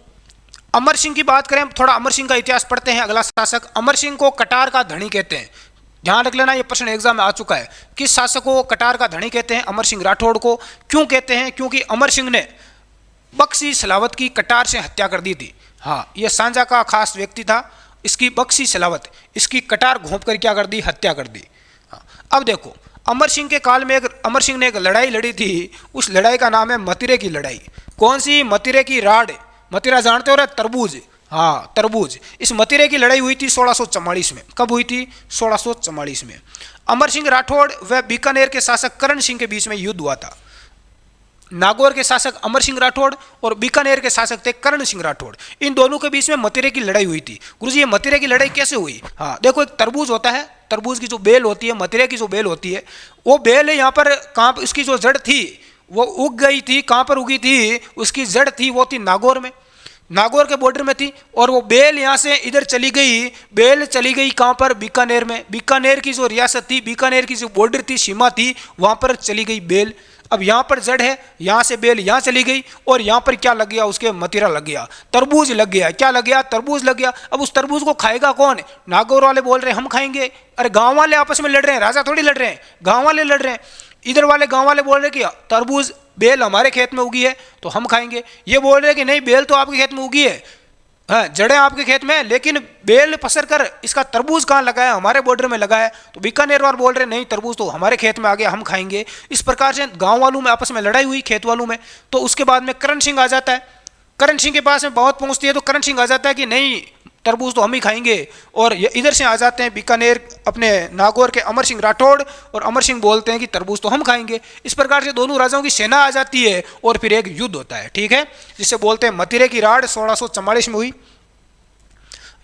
अमर सिंह की बात करें, थोड़ा अमर सिंह का इतिहास पढ़ते हैं। अगला शासक, अमर सिंह को कटार का धनी कहते हैं। ध्यान रख लेना, ये प्रश्न एग्जाम में आ चुका है। किस शासक को कटार का धनी कहते हैं? अमर सिंह राठौड़ को। क्यों कहते हैं? क्योंकि अमर सिंह ने बख्शी सलावत की कटार से हत्या कर दी थी। हाँ, यह सांझा का खास व्यक्ति था। इसकी बख्शी सलावत, इसकी कटार घोंप कर क्या कर दी? हत्या कर दी। हाँ, अब देखो, अमर सिंह के काल में अमर सिंह ने एक लड़ाई लड़ी थी। उस लड़ाई का नाम है मतिरे की लड़ाई। कौन सी? मतिरे की राड। मतिरा जानते हो? तरबूज। हाँ, तरबूज। इस मतिरे की लड़ाई हुई थी 1644 में। कब हुई थी? 1644 में। अमर सिंह राठौड़ व बीकानेर के शासक करण सिंह के बीच में युद्ध हुआ था। नागौर के शासक अमर सिंह राठौड़ और बीकानेर के शासक थे करण सिंह राठौड़। इन दोनों के बीच में मतिरे की लड़ाई हुई थी। गुरुजी, ये मतिरे की लड़ाई कैसे हुई? हाँ, देखो, एक तरबूज होता है, तरबूज की जो बेल होती है, मतिरे की जो बेल होती है, वो बेल यहाँ पर कहाँ, इसकी जो जड़ थी वो उग गई थी। कहाँ पर उगी थी? उसकी जड़ थी वो थी नागौर में, नागौर के बॉर्डर में थी। और वो बेल यहाँ से इधर चली गई। बेल चली गई कहाँ पर? बीकानेर में। बीकानेर की जो रियासत थी, बीकानेर की जो बॉर्डर थी, सीमा थी, वहाँ पर चली गई बेल। अब यहाँ पर जड़ है, यहाँ से बेल यहाँ चली गई और यहाँ पर क्या लग गया? उसके मतिरा लग गया, तरबूज लग गया। क्या लग गया? तरबूज लग गया। अब उस तरबूज को खाएगा कौन? नागौर वाले बोल रहे हैं हम खाएंगे। अरे गाँव वाले आपस में लड़ रहे हैं, राजा थोड़ी लड़ रहे हैं, गाँव वाले लड़ रहे हैं। इधर वाले गाँव वाले बोल रहे कि तरबूज बेल हमारे खेत में उगी है तो हम खाएंगे। ये बोल रहे कि नहीं, बेल तो आपके खेत में उगी है, हाँ, जड़ें आपके खेत में, लेकिन बेल पसर कर इसका तरबूज कहाँ लगा है? हमारे बॉर्डर में लगा है। तो बीकानेर वाले बोल रहे नहीं, तरबूज तो हमारे खेत में आ गया, हम खाएंगे। इस प्रकार से गांव वालों में आपस में लड़ाई हुई, खेत वालों में। तो उसके बाद में करण सिंह आ जाता है। करण सिंह के पास में बहुत पहुंचती है, तो करण सिंह आ जाता है कि नहीं, तरबूज तो हम ही खाएंगे। और इधर से आ जाते हैं बीकानेर अपने नागौर के अमर सिंह राठौड़, और अमर सिंह बोलते हैं कि तरबूज तो हम खाएंगे। इस प्रकार से दोनों राजाओं की सेना आ जाती है और फिर एक युद्ध होता है, ठीक है, जिसे बोलते हैं मतिरे की राड़ 1644 में हुई।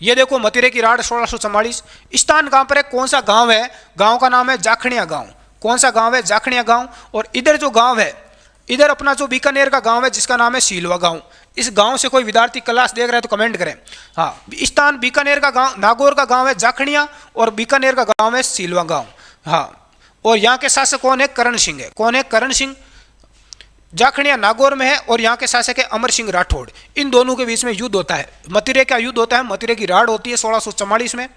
ये देखो मतिरे की राड़ 1644। स्थान कहाँ पर है, कौन सा गांव है? गांव का नाम है जाखड़िया गांव। कौन सा गांव है? जाखड़िया गांव। और इधर जो गांव है, इधर अपना जो बीकानेर का गांव है जिसका नाम है सीलवा गांव। इस गांव से कोई विद्यार्थी क्लास देख रहे हैं तो कमेंट करें। हाँ, स्थान बीकानेर का गांव, नागौर का गांव है जाखड़िया, और बीकानेर का गांव है सीलवा गांव। हाँ, और यहाँ के शासक कौन है? करण सिंह है। कौन है? करण सिंह। जाखड़िया नागौर में है, और यहाँ के शासक है अमर सिंह राठौड़। इन दोनों के बीच में युद्ध होता है, मतिरे का युद्ध होता है। मतिरे की राड़ होती है 1644 में।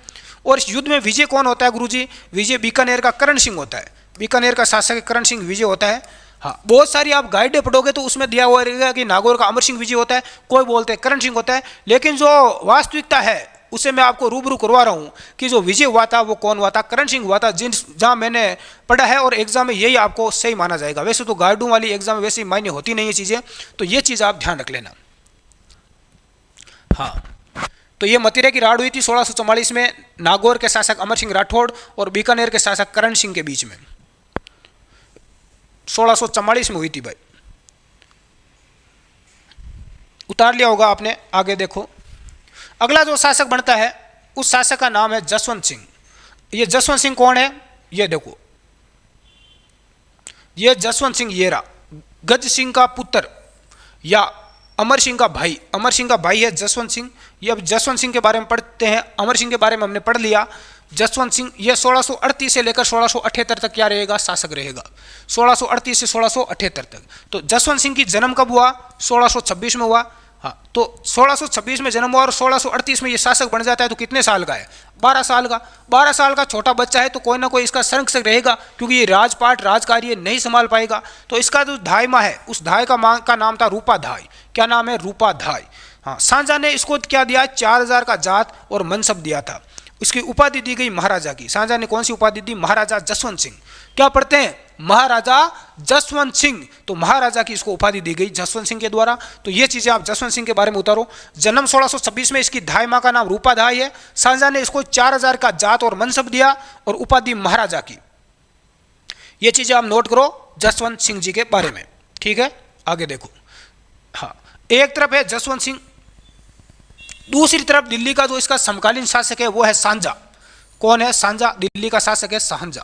और इस युद्ध में विजय कौन होता है गुरुजी? विजय बीकानेर का करण सिंह होता है। बीकानेर का शासक करण सिंह विजय होता है। हाँ, बहुत सारी आप गाइडें पढ़ोगे तो उसमें दिया हुआ रहेगा कि नागौर का अमर सिंह विजय होता है, कोई बोलते हैं करण सिंह होता है। लेकिन जो वास्तविकता है उसे मैं आपको रूबरू करवा रहा हूँ कि जो विजय हुआ था वो कौन हुआ था? करण सिंह हुआ था। जहाँ मैंने पढ़ा है, और एग्जाम में यही आपको सही माना जाएगा। वैसे तो गाइडों वाली एग्जाम में वैसे ही मायने होती नहीं है चीज़ें, तो ये चीज़ आप ध्यान रख लेना। हाँ, तो ये मतिरे की राड़ हुई थी 1644 में, नागौर के शासक अमर सिंह राठौड़ और बीकानेर के शासक करण सिंह के बीच में 1644 में हुई थी भाई। उतार लिया होगा आपने। आगे देखो, अगला जो शासक बनता है उस शासक का नाम है जसवंत सिंह। ये जसवंत सिंह कौन है? ये देखो, ये जसवंत सिंह येरा, गज सिंह का पुत्र या अमर सिंह का भाई। अमर सिंह का भाई है जसवंत सिंह। ये अब जसवंत सिंह के बारे में पढ़ते हैं। अमर सिंह के बारे में हमने पढ़ लिया। जसवंत सिंह ये 1638 से लेकर 1678 तक क्या रहेगा? शासक रहेगा। 1638 से 1678 तक। तो जसवंत सिंह की जन्म कब हुआ? 1626 में हुआ। हाँ, तो 1626 में जन्म हुआ और 1638 में ये शासक बन जाता है। तो कितने साल का है? 12 साल का। 12 साल का छोटा बच्चा है, तो कोई ना कोई इसका संरक्षक रहेगा, क्योंकि ये राजपाट राजकार्य नहीं संभाल पाएगा। तो इसका जो धाय माँ है, उस धाय का माँ का नाम था रूपा धाय। क्या नाम है? रूपा धाय। हाँ, सांझा ने इसको क्या दिया? 4000 का जात और मनसब दिया था। इसकी उपाधि दी गई महाराजा की। सांझा ने कौन सी उपाधि दी? महाराजा जसवंत सिंह। क्या पढ़ते हैं? महाराजा जसवंत सिंह। तो महाराजा की इसको उपाधि दी गई जसवंत सिंह के द्वारा। तो ये चीजें आप जसवंत सिंह के बारे में उतारो। जन्म 1626 में, इसकी धाय माँ का नाम रूपा धाय है। सांझा ने इसको 4000 का जात और मनसब दिया और उपाधि महाराजा की। ये चीजें आप नोट करो जसवंत सिंह जी के बारे में, ठीक है। आगे देखो। हाँ, एक तरफ है जसवंत सिंह, दूसरी तरफ दिल्ली का जो इसका समकालीन शासक है वो है सांझा। कौन है? सांझा। दिल्ली का शासक है सांझा।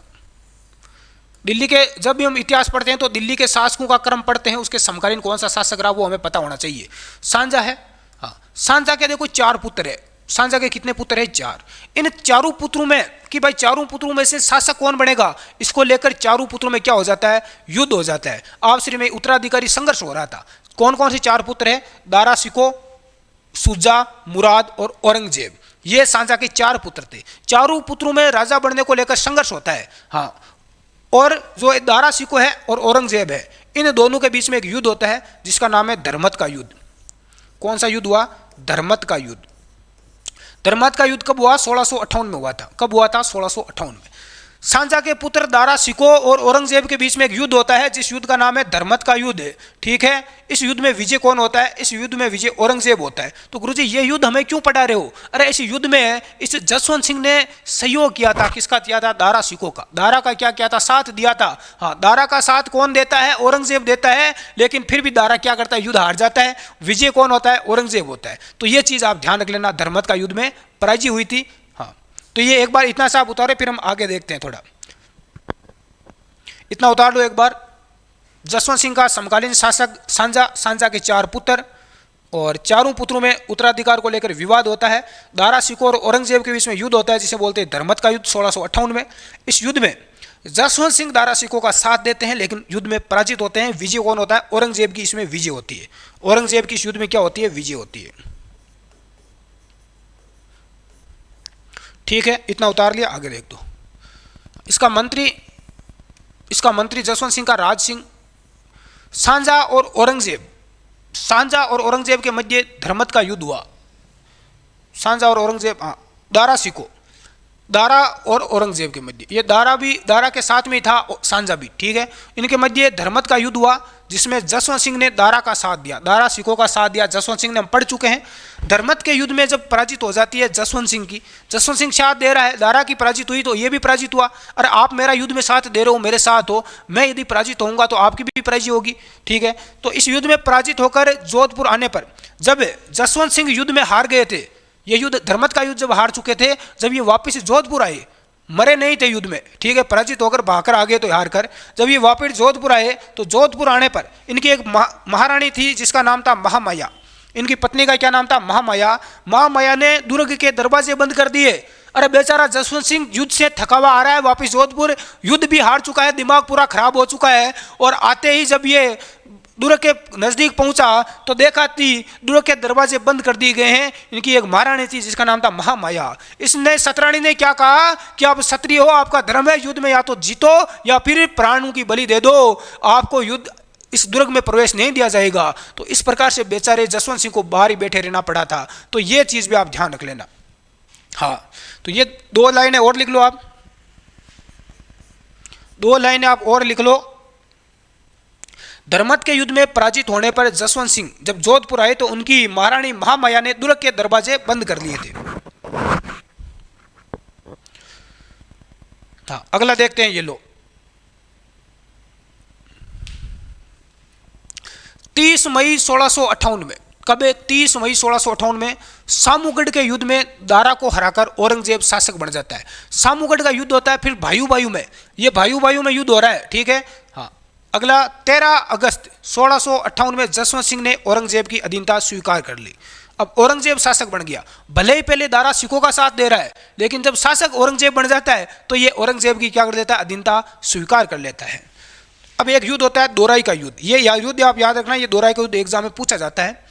दिल्ली के जब भी हम इतिहास पढ़ते हैं तो दिल्ली के शासकों का क्रम पढ़ते हैं, उसके समकालीन कौन सा शासक रहा वो हमें पता होना चाहिए। सांझा है। हाँ, सांझा के देखो 4 पुत्र है। सांझा के कितने पुत्र है? 4। इन चारों पुत्रों में कि भाई चारों पुत्रों में से शासक कौन बनेगा, इसको लेकर चारों पुत्रों में क्या हो जाता है? युद्ध हो जाता है। आपस में उत्तराधिकारी संघर्ष हो रहा था। कौन कौन से 4 पुत्र है? दारा शिको, शुजा, मुराद और औरंगजेब। ये सांझा के 4 पुत्र थे। चारों पुत्रों में राजा बनने को लेकर संघर्ष होता है। हाँ, और जो दारा शिको है और औरंगजेब है, इन दोनों के बीच में एक युद्ध होता है जिसका नाम है धर्मत का युद्ध। कौन सा युद्ध हुआ? धर्मत का युद्ध। धर्मत का युद्ध कब हुआ? 1658 में हुआ था। कब हुआ था? 1658 में। सांझा के पुत्र दारा शिको और औरंगजेब के बीच में एक युद्ध होता है जिस युद्ध का नाम है धर्मत का युद्ध, ठीक है। इस युद्ध में विजय कौन होता है? इस युद्ध में विजय औरंगजेब होता है। तो गुरुजी ये युद्ध हमें क्यों पढ़ा रहे हो? अरे इस युद्ध में इस जसवंत सिंह ने सहयोग किया था। किसका किया था? दारा शिको का। दारा का क्या किया था? साथ दिया था। हाँ, दारा का साथ कौन देता है? औरंगजेब देता है। लेकिन फिर भी दारा क्या करता है? युद्ध हार जाता है। विजय कौन होता है? औरंगजेब होता है। तो ये चीज आप ध्यान रख लेना, धर्मत का युद्ध में पराजय हुई थी। हाँ, तो ये एक बार इतना सा आप उतारे, फिर हम आगे देखते हैं। थोड़ा इतना उतार लो एक बार। जसवंत सिंह का समकालीन शासक सांझा, सांझा के 4 पुत्र, और चारों पुत्रों में उत्तराधिकार को लेकर विवाद होता है। दारा शिको और औरंगजेब के बीच में युद्ध होता है जिसे बोलते हैं धर्मत का युद्ध 1658 में। इस युद्ध में जसवंत सिंह दारा शिको का साथ देते हैं लेकिन युद्ध में पराजित होते हैं। विजय कौन होता है? औरंगजेब की इसमें विजय होती है। औरंगजेब की इस युद्ध में क्या होती है? विजय होती है, ठीक है। इतना उतार लिया, आगे देख दो। इसका मंत्री जसवंत सिंह का राज सिंह। सांझा और औरंगजेब के मध्य धर्मत का युद्ध हुआ। सांझा और औरंगजेब, हाँ, दारा सिको, दारा और औरंगजेब के मध्य, ये दारा भी, दारा के साथ में ही था सांझा भी, ठीक है। इनके मध्य धर्मत का युद्ध हुआ जिसमें जसवंत सिंह ने दारा का साथ दिया, दारा सिखों का साथ दिया जसवंत सिंह ने, हम पढ़ चुके हैं। धर्मत के युद्ध में जब पराजित हो जाती है जसवंत सिंह की, जसवंत सिंह साथ दे रहा है, दारा की पराजित हुई तो ये भी पराजित हुआ। अरे आप मेरा युद्ध में साथ दे रहे हो, मेरे साथ हो, मैं यदि पराजित होऊंगा तो आपकी भी पराजय होगी, ठीक है। तो इस युद्ध में पराजित होकर जोधपुर आने पर जब जसवंत सिंह युद्ध में हार गए थे, ये युद्ध धर्मत का युद्ध जब हार चुके थे, जब ये वापस जोधपुर आए, मरे नहीं थे युद्ध में, ठीक है, पराजित होकर भागकर आ गए तो हार कर, जब ये वापस जोधपुर आए तो जोधपुर आने पर इनकी एक महारानी थी जिसका नाम था महामाया, इनकी पत्नी का क्या नाम था, महामाया। महामाया ने दुर्ग के दरवाजे बंद कर दिए। अरे बेचारा जसवंत सिंह युद्ध से थका हुआ आ रहा है वापस जोधपुर, युद्ध भी हार चुका है, दिमाग पूरा खराब हो चुका है, और आते ही जब ये दुर्ग के नजदीक पहुंचा तो देखा थी दुर्ग के दरवाजे बंद कर दिए गए हैं। इनकी एक महारानी थी जिसका नाम था महामाया। इसने सतरानी ने क्या कहा कि आप क्षत्रिय हो, आपका धर्म है, युद्ध में या तो जीतो या फिर प्राणों की बलि दे दो, आपको युद्ध इस दुर्ग में प्रवेश नहीं दिया जाएगा। तो इस प्रकार से बेचारे जसवंत सिंह को बाहर ही बैठे रहना पड़ा था। तो ये चीज भी आप ध्यान रख लेना। हाँ, तो ये 2 लाइनें और लिख लो, आप 2 लाइनें आप और लिख लो। धर्मत के युद्ध में पराजित होने पर जसवंत सिंह जब जोधपुर आए तो उनकी महारानी महामाया ने दुर्ग के दरवाजे बंद कर लिए थे। हाँ, अगला देखते हैं, ये लो 30 मई 1658 में, कब है 30 मई 1658 में सामूगढ़ के युद्ध में दारा को हराकर औरंगजेब शासक बन जाता है। सामूगढ़ का युद्ध होता है, फिर भायू बायू में, ये भायू बायू में युद्ध हो रहा है, ठीक है। हाँ, अगला 13 अगस्त 1658 में जसवंत सिंह ने औरंगजेब की अधीनता स्वीकार कर ली। अब औरंगजेब शासक बन गया। भले ही पहले दारा सिखों का साथ दे रहा है, लेकिन जब शासक औरंगजेब बन जाता है तो ये औरंगजेब की क्या कर देता है, अधीनता स्वीकार कर लेता है। अब एक युद्ध होता है दोराई का युद्ध। ये युद्ध आप याद रखना, ये दोराई का युद्ध एग्जाम में पूछा जाता है।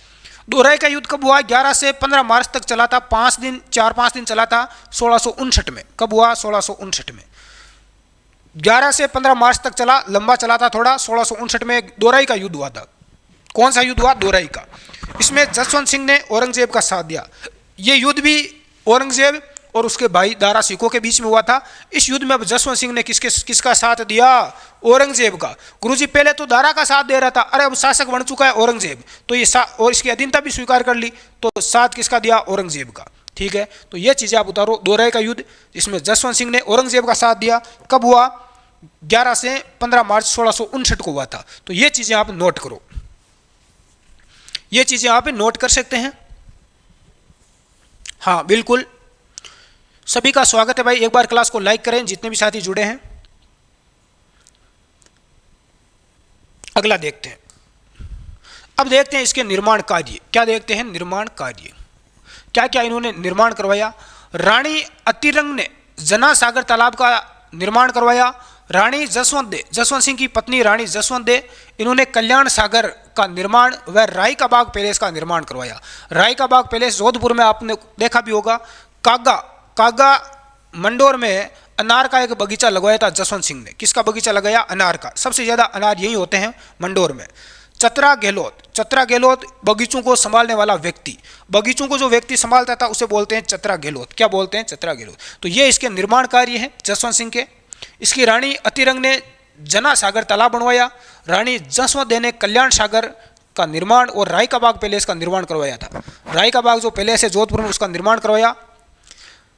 दोराई का युद्ध कब हुआ, 11 से 15 मार्च तक चला था, 5 दिन 4-5 दिन चला था 1659 में। कब हुआ, 1659 में, 11 से 15 मार्च तक चला, लंबा चला था थोड़ा। 1659 में दोराई का युद्ध हुआ था। कौन सा युद्ध हुआ, दोराई का। इसमें जसवंत सिंह ने औरंगजेब का साथ दिया। ये युद्ध भी औरंगजेब और उसके भाई दारा सिखों के बीच में हुआ था। इस युद्ध में अब जसवंत सिंह ने किसका साथ दिया, औरंगजेब का। गुरुजी पहले तो दारा का साथ दे रहा था, अरे अब शासक बन चुका है औरंगजेब, तो ये और इसकी अधीनता भी स्वीकार कर ली, तो साथ किसका दिया, औरंगजेब का, ठीक है। तो ये चीजें आप उतारो। दोराई का युद्ध जिसमें जसवंत सिंह ने औरंगजेब का साथ दिया, कब हुआ, 11 से 15 मार्च 1659 को हुआ था। तो ये चीजें आप नोट करो, ये चीजें आप नोट कर सकते हैं। हाँ बिल्कुल, सभी का स्वागत है भाई। एक बार क्लास को लाइक करें जितने भी साथी जुड़े हैं। अगला देखते हैं। अब देखते हैं इसके निर्माण कार्य। क्या देखते हैं, निर्माण कार्य। क्या क्या इन्होंने निर्माण करवाया। रानी अतिरंग ने जना सागर तालाब का निर्माण करवाया। रानी जसवंत सिंह की पत्नी रानी जसवंत दे, इन्होंने कल्याण सागर का निर्माण व राय का बाग पैलेस का निर्माण करवाया। राय का बाग पैलेस जोधपुर में आपने देखा भी होगा। कागा मंडोर में अनार का एक बगीचा लगवाया था जसवंत सिंह ने। किसका बगीचा लगाया, अनार का। सबसे ज़्यादा अनार यही होते हैं मंडोर में। चतरा गहलोत बगीचों को संभालने वाला व्यक्ति, बगीचों को जो व्यक्ति संभालता था उसे बोलते हैं चतरा गहलोत। क्या बोलते हैं, चतरा गहलोत। तो ये इसके निर्माण कार्य हैं जसवंत सिंह के। इसकी रानी अतिरंग ने जना सागर तालाब बनवाया। रानी जसवंत दे ने कल्याण सागर का निर्माण और राय का बाग पैलेस का निर्माण करवाया था। राय का बाग जो पैलेस है जोधपुर में, उसका निर्माण करवाया।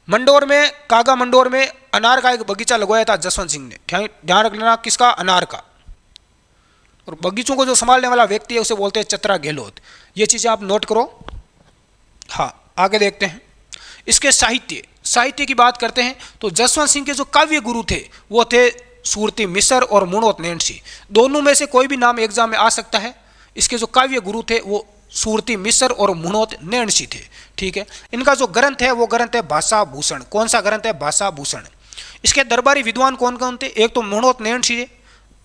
मंडोर में, कागा मंडोर में अनार का एक बगीचा लगवाया था जसवंत सिंह ने। ध्यान रख लेना, किसका, अनार का। और बगीचों को जो संभालने वाला व्यक्ति है उसे बोलते हैं चतरा गहलोत। ये चीज़ें आप नोट करो। हाँ, आगे देखते हैं। इसके साहित्य की बात करते हैं तो जसवंत सिंह के जो काव्य गुरु थे वो थे सूरती मिसर और मुणोत नैणसी। दोनों में से कोई भी नाम एग्जाम में आ सकता है। इसके जो काव्य गुरु थे वो सूरती मिसर और मुणोत नैणसी थे, ठीक है। इनका जो ग्रंथ है वो ग्रंथ है भाषा भूषण। कौन सा ग्रंथ है, भाषा भूषण। इसके दरबारी विद्वान कौन कौन थे, एक तो मुणोत नैणसी है।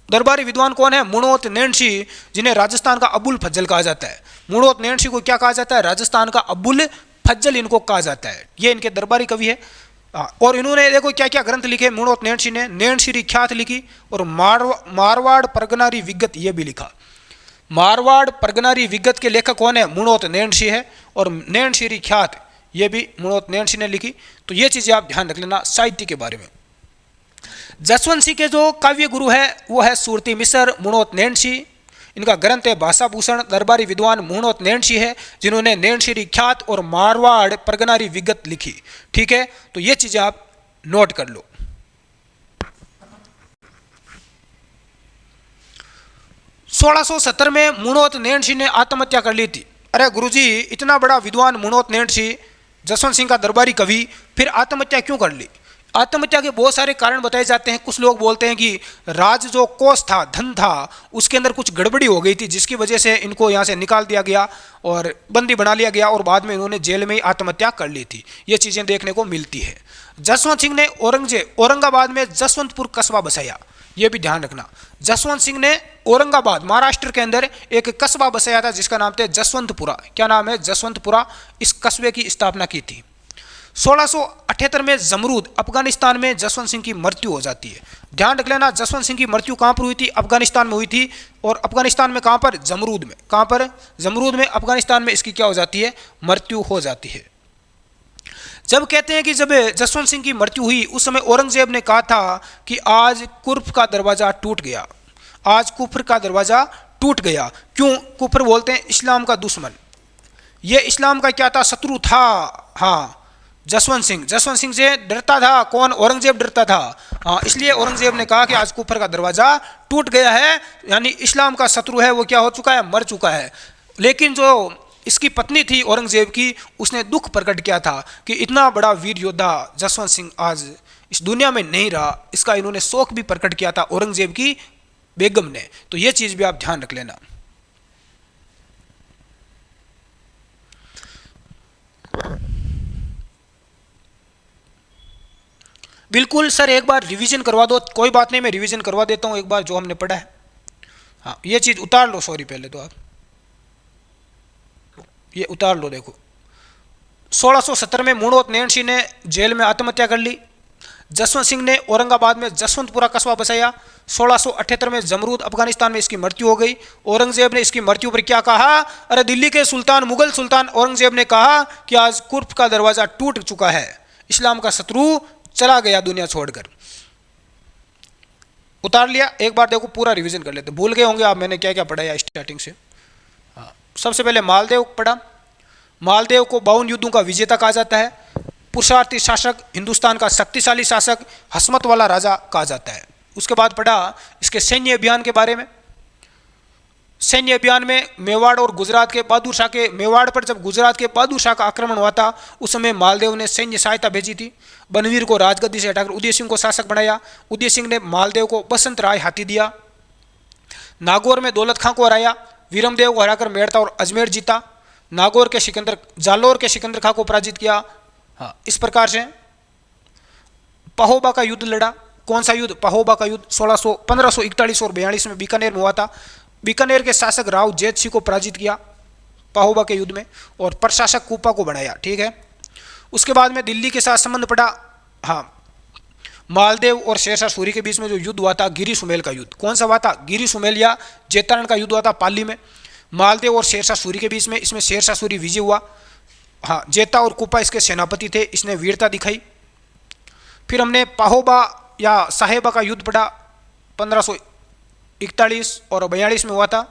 दरबारी विद्वान कौन है, मुणोत नैणसी, जिन्हें राजस्थान का अबुल फज्जल कहा जाता है। मुणोत नैणसी को क्या कहा जाता है, राजस्थान का अबुल फज्जल इनको कहा जाता है। ये इनके दरबारी कवि है। और इन्होंने देखो क्या क्या ग्रंथ लिखे मुणोत नैणसी ने। नैणसीरी ख्यात लिखी और मारवाड़ परगनारी विगत ये भी लिखा। मारवाड़ परगनारी विगत के लेखक कौन है, मुणोत नैणसी है। और नैणसीरी ख्यात ये भी मुणोत नैन सिंह ने लिखी। तो ये चीज़ें आप ध्यान रख लेना साहित्य के बारे में। जसवंत सिंह के जो काव्य गुरु है वो है सुरती मिश्र मुणोत नैन सिंह। इनका ग्रंथ है भाषा भूषण। दरबारी विद्वान मुणोत नैन सिंह है जिन्होंने नैन सिंह ख्यात और मारवाड़ परगनारी विगत लिखी। ठीक है, तो ये चीज़ें आप नोट कर लो। 1670 में मुणोत नैन सिंह ने आत्महत्या कर ली थी। अरे गुरुजी, इतना बड़ा विद्वान मुणोत नैन सिंह, जसवंत सिंह का दरबारी कवि, फिर आत्महत्या क्यों कर ली? आत्महत्या के बहुत सारे कारण बताए जाते हैं। कुछ लोग बोलते हैं कि राज जो कोष था, धन था, उसके अंदर कुछ गड़बड़ी हो गई थी जिसकी वजह से इनको यहाँ से निकाल दिया गया और बंदी बना लिया गया और बाद में इन्होंने जेल में ही आत्महत्या कर ली थी। ये चीज़ें देखने को मिलती है। जसवंत सिंह ने औरंगाबाद में जसवंतपुर कस्बा बसाया, ये भी ध्यान रखना। जसवंत सिंह ने औरंगाबाद महाराष्ट्र के अंदर एक कस्बा बसाया था जिसका नाम था जसवंतपुरा। क्या नाम है? जसवंतपुरा। इस कस्बे की स्थापना की थी। 1678 में जमरूद अफगानिस्तान में जसवंत सिंह की मृत्यु हो जाती है। ध्यान रख लेना, जसवंत सिंह की मृत्यु कहाँ पर हुई थी? अफगानिस्तान में हुई थी। और अफगानिस्तान में कहाँ पर? जमरूद में। कहाँ पर? जमरूद में। अफगानिस्तान में इसकी क्या हो जाती है? मृत्यु हो जाती है। जब कहते हैं कि जब जसवंत सिंह की मृत्यु हुई उस समय औरंगजेब ने कहा था कि आज कुफ्र का दरवाजा टूट गया, आज कुफ्र का दरवाजा टूट गया। क्यों कुफ्र बोलते हैं? इस्लाम का दुश्मन। ये इस्लाम का क्या था? शत्रु था। हाँ, जसवंत सिंह से डरता था। कौन? औरंगजेब डरता था। हाँ, इसलिए औरंगजेब ने कहा कि आज कुफ्र का दरवाजा टूट गया है, यानी इस्लाम का शत्रु है वो क्या हो चुका है? मर चुका है। लेकिन जो इसकी पत्नी थी औरंगजेब की, उसने दुख प्रकट किया था कि इतना बड़ा वीर योद्धा जसवंत सिंह आज इस दुनिया में नहीं रहा। इसका इन्होंने शोक भी प्रकट किया था औरंगजेब की बेगम ने। तो ये चीज भी आप ध्यान रख लेना। बिल्कुल सर, एक बार रिवीजन करवा दो। कोई बात नहीं, मैं रिवीजन करवा देता हूं एक बार जो हमने पढ़ा है। हाँ, ये चीज उतार लो। सॉरी, पहले तो आप ये उतार लो। देखो, 1670 में मुणोत नैन सिंह ने जेल में आत्महत्या कर ली। जसवंत सिंह ने औरंगाबाद में जसवंतपुरा कस्बा बसाया। 1678 में जमरूद अफगानिस्तान में इसकी मृत्यु हो गई। औरंगजेब ने इसकी मृत्यु पर क्या कहा? अरे दिल्ली के सुल्तान, मुगल सुल्तान औरंगजेब ने कहा कि आज कुफ्र का दरवाजा टूट चुका है, इस्लाम का शत्रु चला गया दुनिया छोड़कर। उतार लिया। एक बार देखो, पूरा रिवीजन कर लेते। भूल गए होंगे आप मैंने क्या क्या पढ़ाया स्टार्टिंग से। हाँ, सबसे पहले मालदेव पढ़ा। मालदेव को 52 युद्धों का विजेता कहा जाता है। पुरुषार्थी शासक, हिंदुस्तान का शक्तिशाली शासक, हसमत वाला राजा कहा जाता है। उसके बाद पढ़ा इसके सैन्य अभियान के बारे में। सैन्य अभियान में मेवाड़ और गुजरात के बहादुर शाह के, मेवाड़ पर जब गुजरात के बहादुर शाह का आक्रमण हुआ था उस समय मालदेव ने सैन्य सहायता भेजी थी। बनवीर को राजगद्दी से हटाकर उदय सिंह को शासक बनाया। उदय सिंह ने मालदेव को बसंत राय हाथी दिया। नागौर में दौलत खां को हराया। वीरमदेव को हराकर मेड़ता और अजमेर जीता। नागौर के सिकंदर, जालोर के सिकंदर खां को पराजित किया। हाँ, इस प्रकार से पहोबा का युद्ध लड़ा। कौन सा युद्ध? पहोबा का युद्ध 1541 और 42 में बीकानेर में हुआ था। बीकानेर के शासक राव जैत सिंह को पराजित किया पहोबा के युद्ध में और प्रशासक कूपा को बनाया। ठीक है, उसके बाद में दिल्ली के साथ संबंध पड़ा। हाँ, मालदेव और शेरशाह सूरी के बीच में जो युद्ध हुआ था, गिरी सुमेल का युद्ध। कौन सा हुआ था? गिरी सुमेल या जेतारण का युद्ध हुआ था पाली में, मालदेव और शेरशाह सूरी के बीच में। इसमें शेरशाह सूरी विजय हुआ। हाँ, जेता और कुपा इसके सेनापति थे, इसने वीरता दिखाई। फिर हमने पहोबा या साहेबा का युद्ध पढ़ा, 1541 और 42 में हुआ था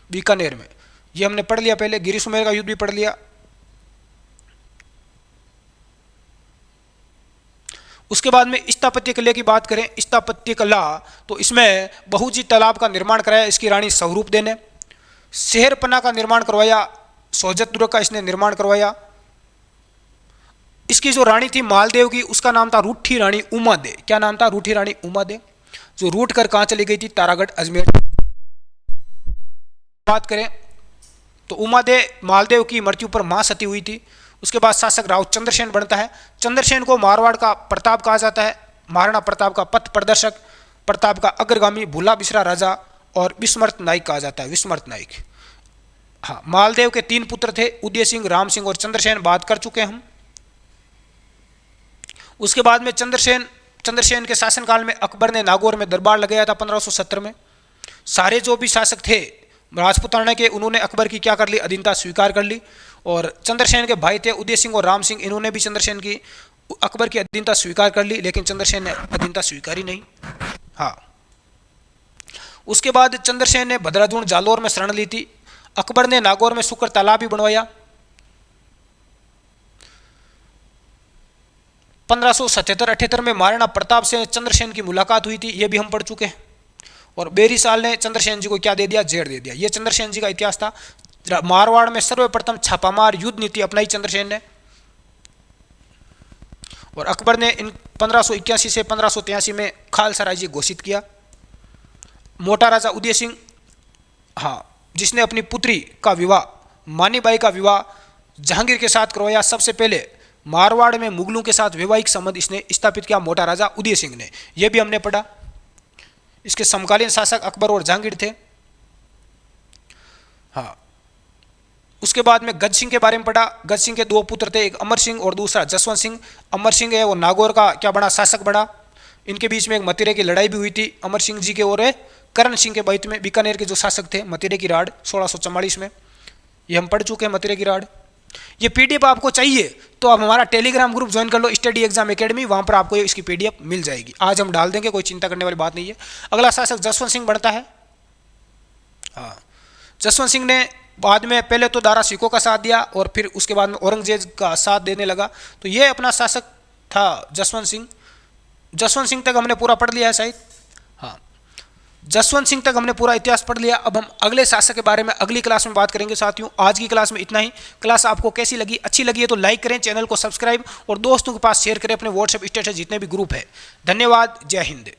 बीकानेर में। ये हमने पढ़ लिया पहले। गिरी सुमेल का युद्ध भी पढ़ लिया। उसके बाद में स्थापत्य कला की बात करें, स्थापत्य कला तो इसमें बहुजी तालाब का निर्माण कराया इसकी रानी स्वरूपदेव ने। शहरपना का निर्माण करवाया सोजत दुर्ग का इसने निर्माण करवाया। इसकी जो रानी थी मालदेव की, उसका नाम था रूठी रानी उमादे। क्या नाम था? रूठी रानी उमादे, जो रूट कर कहां चली गई थी? तारागढ़ अजमेर। बात करें तो उमादे मालदेव की मृत्यु पर मां सती हुई थी। उसके बाद शासक राव चंद्रसेन बनता है। चंद्रसेन को मारवाड़ का प्रताप कहा जाता है, महाराणा प्रताप का पथ प्रदर्शक, प्रताप का अग्रगामी, भूला बिसरा राजा और विस्मृत नायक कहा जाता है, विस्मृत नायक। हाँ, मालदेव के 3 पुत्र थे, उदय सिंह, राम सिंह और चंद्रसेन। बात कर चुके हम। उसके बाद में चंद्रसेन के शासनकाल में अकबर ने नागौर में दरबार लगाया था 1570 में। सारे जो भी शासक थे राजपूताना के उन्होंने अकबर की क्या कर ली, अधीनता स्वीकार कर ली। और चंद्रसेन के भाई थे उदय सिंह और राम सिंह, इन्होंने भी चंद्रसेन की अकबर की अधीनता स्वीकार कर ली, लेकिन चंद्रसेन ने अधीनता स्वीकारी नहीं। हाँ, उसके बाद चंद्रसेन ने भद्रादुन जालौर में शरण ली थी। अकबर ने नागौर में शुक्र तालाब भी बनवाया। 1577-78 में महाराणा प्रताप से चंद्रसेन की मुलाकात हुई थी, ये भी हम पढ़ चुके हैं। और बेरी साल ने चंद्रसेन जी को क्या दे दिया, जेड़ दे दिया। ये चंद्रसेन जी का इतिहास था। मारवाड़ में सर्वप्रथम छापामार युद्ध नीति अपनाई चंद्रसेन ने। और अकबर ने इन 1581 से 1583 में खालसा राज्य घोषित किया। मोटा राजा उदय सिंह, हाँ, जिसने अपनी पुत्री का विवाह, मानीबाई का विवाह जहांगीर के साथ करवाया। सबसे पहले मारवाड़ में मुगलों के साथ वैवाहिक संबंध इसने स्थापित किया, मोटा राजा उदय सिंह ने। यह भी हमने पढ़ा। इसके समकालीन शासक अकबर और जहांगीर थे। हाँ, उसके बाद में गज सिंह के बारे में पढ़ा। गज सिंह के दो पुत्र थे, एक अमर सिंह और दूसरा जसवंत सिंह। अमर सिंह है वो नागौर का क्या बना, शासक बना। इनके बीच में एक मतिरे की लड़ाई भी हुई थी, अमर सिंह जी के और करण सिंह के बीच में। बीकानेर के जो शासक थे, मतिरे की राड 1644 में, ये हम पढ़ चुके हैं मतिरे की राड। ये पीडीएफ आपको चाहिए तो आप हमारा टेलीग्राम ग्रुप ज्वाइन कर लो, स्टडी एग्जाम एकेडमी, वहां पर आपको इसकी पीडीएफ मिल जाएगी। आज हम डाल देंगे, कोई चिंता करने वाली बात नहीं है। अगला शासक जसवंत सिंह बनता है। हाँ, जसवंत सिंह ने बाद में पहले तो दारा सिकों का साथ दिया और फिर उसके बाद में औरंगजेब का साथ देने लगा। तो ये अपना शासक था जसवंत सिंह। जसवंत सिंह तक हमने पूरा पढ़ लिया है शायद। हाँ, जसवंत सिंह तक हमने पूरा इतिहास पढ़ लिया। अब हम अगले शासक के बारे में अगली क्लास में बात करेंगे साथियों। आज की क्लास में इतना ही। क्लास आपको कैसी लगी, अच्छी लगी है तो लाइक करें, चैनल को सब्सक्राइब और दोस्तों के पास शेयर करें, अपने व्हाट्सएप स्टेटस जितने भी ग्रुप है। धन्यवाद, जय हिंद।